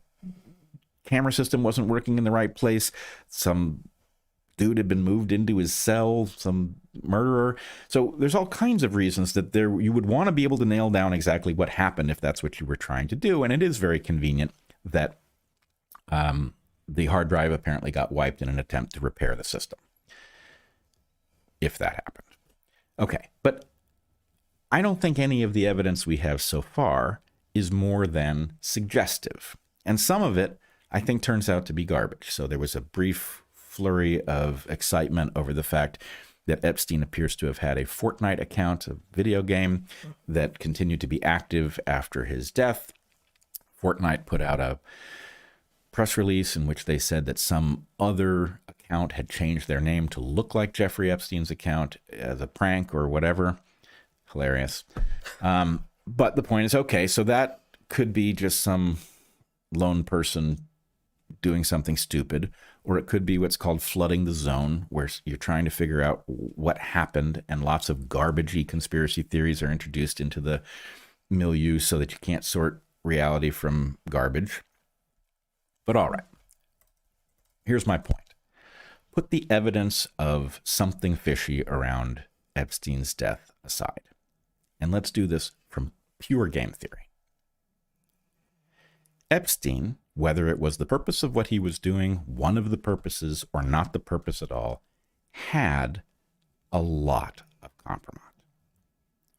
camera system wasn't working in the right place. Some dude had been moved into his cell, some murderer. So there's all kinds of reasons that you would want to be able to nail down exactly what happened if that's what you were trying to do. And it is very convenient that the hard drive apparently got wiped in an attempt to repair the system, if that happened. Okay, but I don't think any of the evidence we have so far is more than suggestive. And some of it, I think, turns out to be garbage. So there was a brief flurry of excitement over the fact that Epstein appears to have had a Fortnite account, a video game that continued to be active after his death. Fortnite put out a press release in which they said that some other account had changed their name to look like Jeffrey Epstein's account as a prank or whatever. Hilarious. But the point is, okay, so that could be just some lone person doing something stupid, or it could be what's called flooding the zone, where you're trying to figure out what happened, and lots of garbagey conspiracy theories are introduced into the milieu so that you can't sort reality from garbage. But all right, here's my point. Put the evidence of something fishy around Epstein's death aside, and let's do this from pure game theory. Epstein, whether it was the purpose of what he was doing, one of the purposes, or not the purpose at all, had a lot of compromise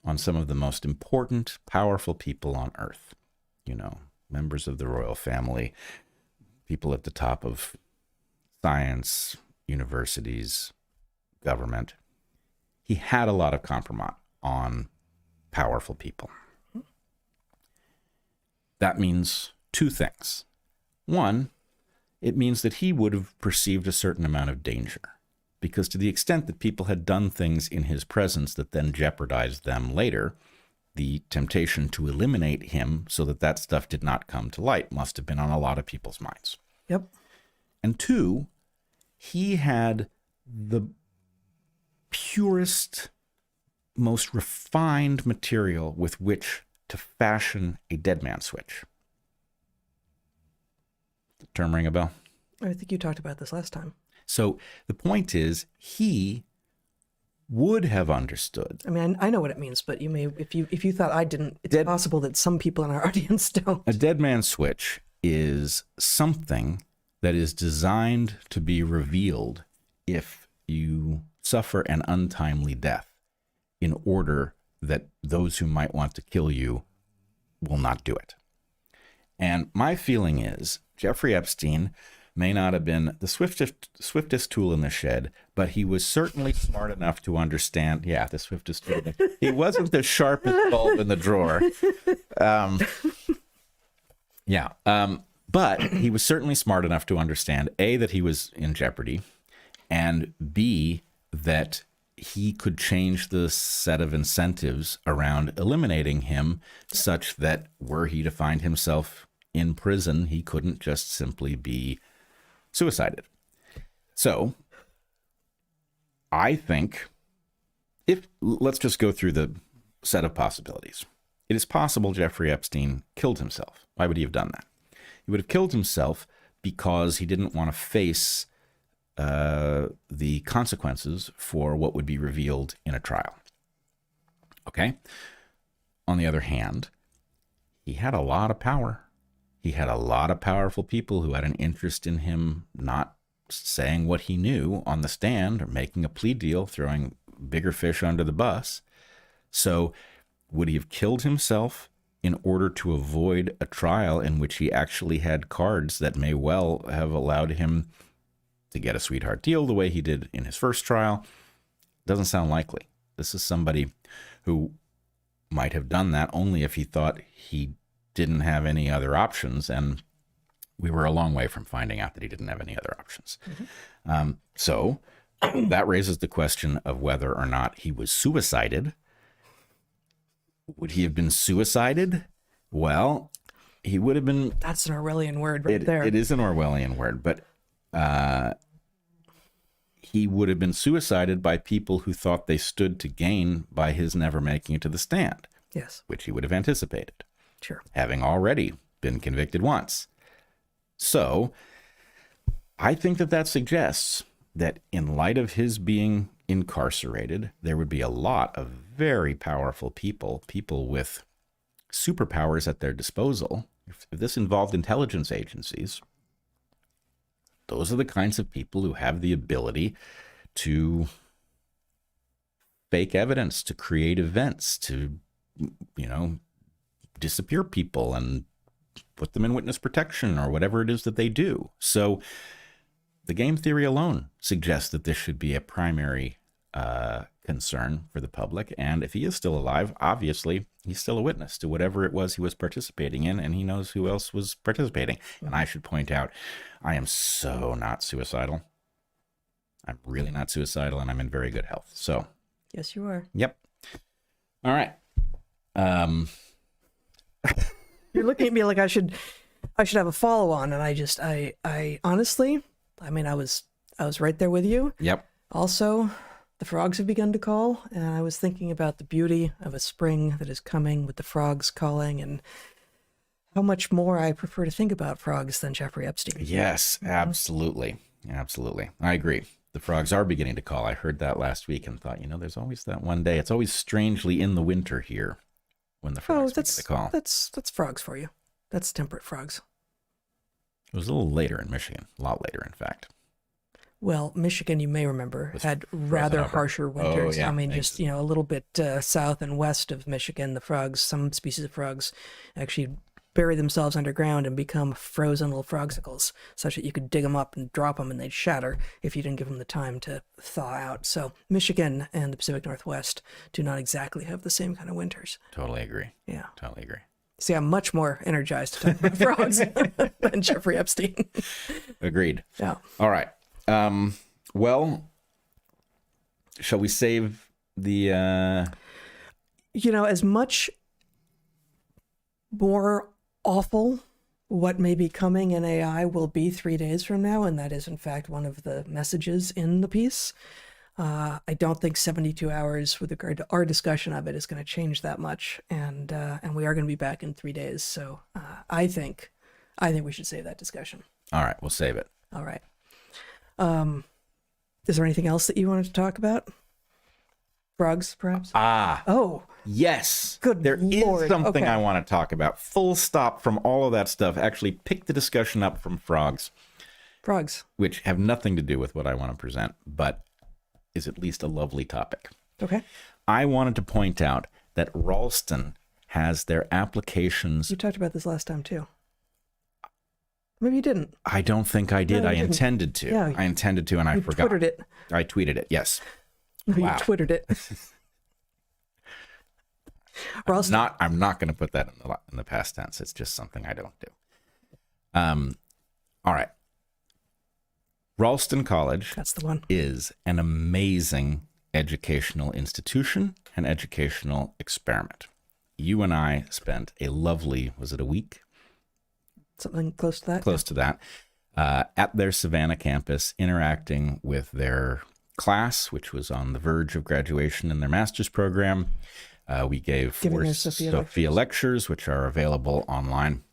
on some of the most important, powerful people on earth. You know, members of the royal family, people at the top of science, universities, government. He had a lot of compromise on powerful people. That means two things. One, it means that he would have perceived a certain amount of danger, because to the extent that people had done things in his presence that then jeopardized them later, the temptation to eliminate him so that that stuff did not come to light must have been on a lot of people's minds. Yep. And two, he had the purest, most refined material with which to fashion a dead man switch. The term ring a bell? I think you talked about this last time. So the point is, he would have understood. I mean, I know what it means, but you may, if you thought I didn't, it's possible that some people in our audience don't. A dead man switch is something that is designed to be revealed if you suffer an untimely death, in order that those who might want to kill you will not do it. And my feeling is Jeffrey Epstein may not have been the swiftest tool in the shed, but he was certainly smart enough to understand. Yeah, the swiftest tool. He wasn't the sharpest bulb in the drawer. But he was certainly smart enough to understand, A, that he was in jeopardy, and B, that he could change the set of incentives around eliminating him such that were he to find himself in prison, he couldn't just simply be suicided. So I think let's just go through the set of possibilities. It is possible Jeffrey Epstein killed himself. Why would he have done that? He would have killed himself because he didn't want to face the consequences for what would be revealed in a trial. Okay? On the other hand, he had a lot of power. He had a lot of powerful people who had an interest in him not saying what he knew on the stand or making a plea deal, throwing bigger fish under the bus. So would he have killed himself in order to avoid a trial in which he actually had cards that may well have allowed him to get a sweetheart deal the way he did in his first trial? Doesn't sound likely. This is somebody who might have done that only if he thought he didn't have any other options, and we were a long way from finding out that he didn't have any other options. So that raises the question of whether or not he was suicided. Would he have been suicided? Well, he would have been... That's an Orwellian word right there. It is an Orwellian word, but he would have been suicided by people who thought they stood to gain by his never making it to the stand. Yes. Which he would have anticipated. Sure. Having already been convicted once. So I think that suggests that in light of his being incarcerated, there would be a lot of very powerful people with superpowers at their disposal. If this involved intelligence agencies, those are the kinds of people who have the ability to fake evidence, to create events, to, disappear people and put them in witness protection or whatever it is that they do. So the game theory alone suggests that this should be a primary concern for the public. And if he is still alive, obviously he's still a witness to whatever it was he was participating in, and he knows who else was participating. And I should point out, I am so not suicidal. I'm really not suicidal, and I'm in very good health. So yes, you are. Yep. All right. You're looking at me like I should have a follow on, and I honestly, I was right there with you. Yep. Also, the frogs have begun to call, and I was thinking about the beauty of a spring that is coming with the frogs calling, and how much more I prefer to think about frogs than Jeffrey Epstein. Yes, absolutely. Absolutely. I agree. The frogs are beginning to call. I heard that last week and thought, there's always that one day. It's always strangely in the winter here when the frogs begin to call. That's frogs for you. That's temperate frogs. It was a little later in Michigan, a lot later, in fact. Well, Michigan, you may remember, had rather harsher winters. Oh, yeah. Just, a little bit south and west of Michigan, the frogs, some species of frogs actually bury themselves underground and become frozen little frogsicles, such that you could dig them up and drop them and they'd shatter if you didn't give them the time to thaw out. So Michigan and the Pacific Northwest do not exactly have the same kind of winters. Totally agree. Yeah. Totally agree. See, I'm much more energized to talk about frogs than Jeffrey Epstein. Agreed. Yeah. All right. Well, shall we save the... as much more awful what may be coming in AI will be 3 days from now, and that is in fact one of the messages in the piece. I don't think 72 hours with regard to our discussion of it is going to change that much, and we are going to be back in 3 days. So I think we should save that discussion. All right, we'll save it. All right. Is there anything else that you wanted to talk about? Frogs, perhaps? Oh. Yes. Good There Lord. is something Okay. I want to talk about. Full stop from all of that stuff. Actually, pick the discussion up from frogs. Frogs. Which have nothing to do with what I want to present, but is at least a lovely topic. Okay. I wanted to point out that Ralston has their applications. You talked about this last time, too. Maybe you didn't. I don't think I did. No, I you didn't. intended to. Yeah, I intended to, and I You forgot. Twittered it. I tweeted it. Yes. No, Wow. You Twittered it. Ralston. I'm not going to put that in the past tense. It's just something I don't do. All right. Ralston College That's the one. is an amazing educational institution and educational experiment. You and I spent a lovely, was it a week? Something close to that. Close to that. At their Savannah campus, interacting with their class, which was on the verge of graduation in their master's program. We gave Giving 4 their Sophia Sophia lectures, which are available online.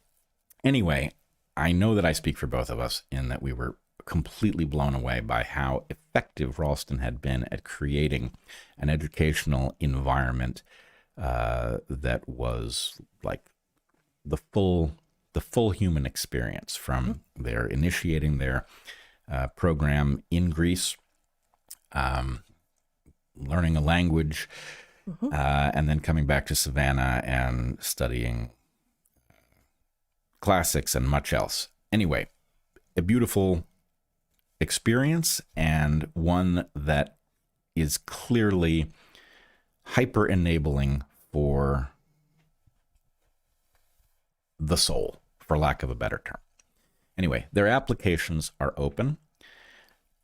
Anyway, I know that I speak for both of us in that we were completely blown away by how effective Ralston had been at creating an educational environment that was like the full human experience, from their initiating their program in Greece, learning a language, and then coming back to Savannah and studying classics and much else. Anyway, a beautiful experience, and one that is clearly hyper enabling for the soul, for lack of a better term. Anyway, their applications are open.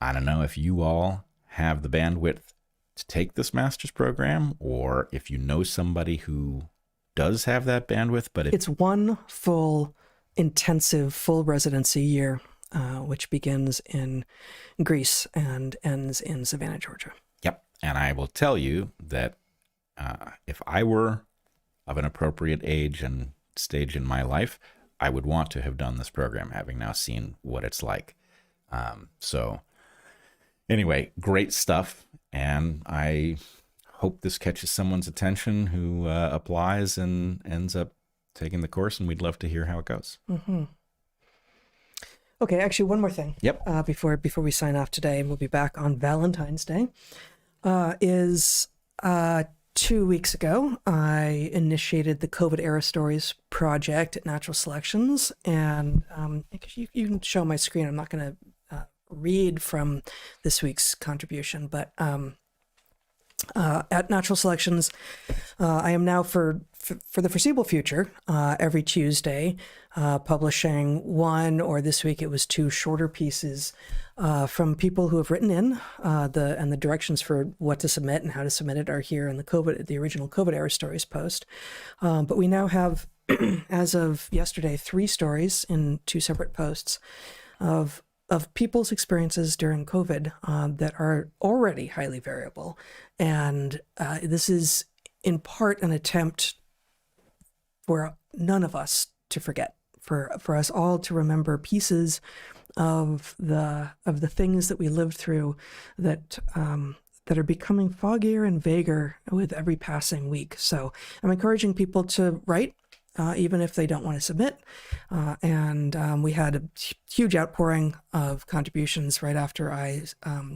I don't know if you all have the bandwidth to take this master's program, or if you know somebody who does have that bandwidth, but It's one full, intensive, full residency year, which begins in Greece and ends in Savannah, Georgia. Yep. And I will tell you that if I were of an appropriate age and stage in my life, I would want to have done this program, having now seen what it's like. So anyway, great stuff. And I hope this catches someone's attention who applies and ends up taking the course, and we'd love to hear how it goes. Okay, actually, one more thing. Yep. Before we sign off today, and we'll be back on Valentine's Day, is 2 weeks ago, I initiated the COVID era stories project at Natural Selections, and you can show my screen. I'm not going to read from this week's contribution, but at Natural Selections, I am now for the foreseeable future, every Tuesday, publishing one, or this week it was 2 shorter pieces from people who have written in. The directions for what to submit and how to submit it are here in the original COVID era stories post. But we now have, as of yesterday, 3 stories in 2 separate posts of people's experiences during COVID that are already highly variable. And this is in part an attempt for none of us to forget, for us all to remember pieces of the things that we lived through that are becoming foggier and vaguer with every passing week. So I'm encouraging people to write, even if they don't want to submit. And we had a huge outpouring of contributions right after I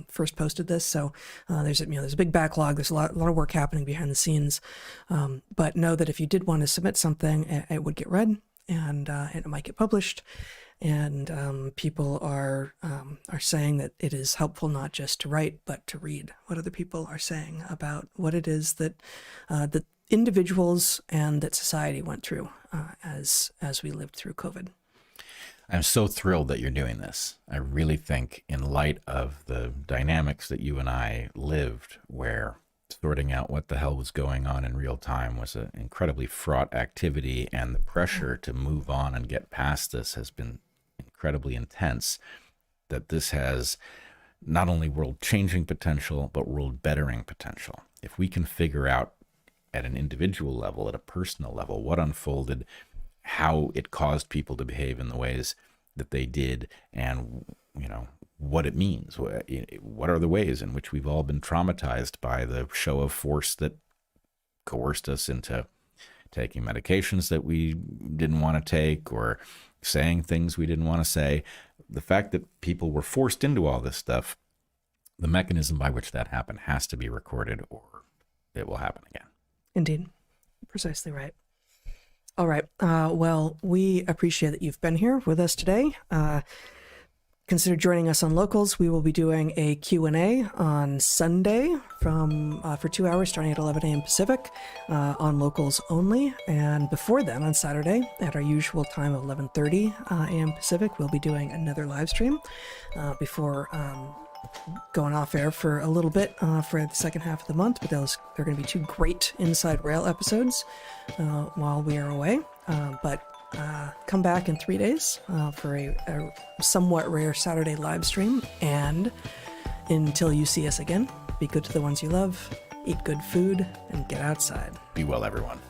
first posted this. So there's a big backlog. There's a lot of work happening behind the scenes. But know that if you did want to submit something, it would get read, and it might get published. And people are saying that it is helpful not just to write, but to read what other people are saying about what it is that that individuals and that society went through as we lived through COVID. I'm so thrilled that you're doing this. I really think, in light of the dynamics that you and I lived, where sorting out what the hell was going on in real time was an incredibly fraught activity, and the pressure to move on and get past this has been incredibly intense, that this has not only world-changing potential, but world-bettering potential. If we can figure out at an individual level, at a personal level, what unfolded, how it caused people to behave in the ways that they did, and what it means. What are the ways in which we've all been traumatized by the show of force that coerced us into taking medications that we didn't want to take, or saying things we didn't want to say. The fact that people were forced into all this stuff, the mechanism by which that happened has to be recorded, or it will happen again. Indeed. Precisely right. All right. Well, we appreciate that you've been here with us today. Consider joining us on Locals. We will be doing a Q&A on Sunday for 2 hours starting at 11 a.m. Pacific on Locals only. And before then, on Saturday, at our usual time of 11:30 a.m. Pacific, we'll be doing another live stream before going off air for a little bit for the second half of the month. But they're going to be 2 great Inside Rail episodes while we are away. But come back in 3 days for a somewhat rare Saturday live stream. And until you see us again, be good to the ones you love, eat good food, and get outside. Be well, everyone.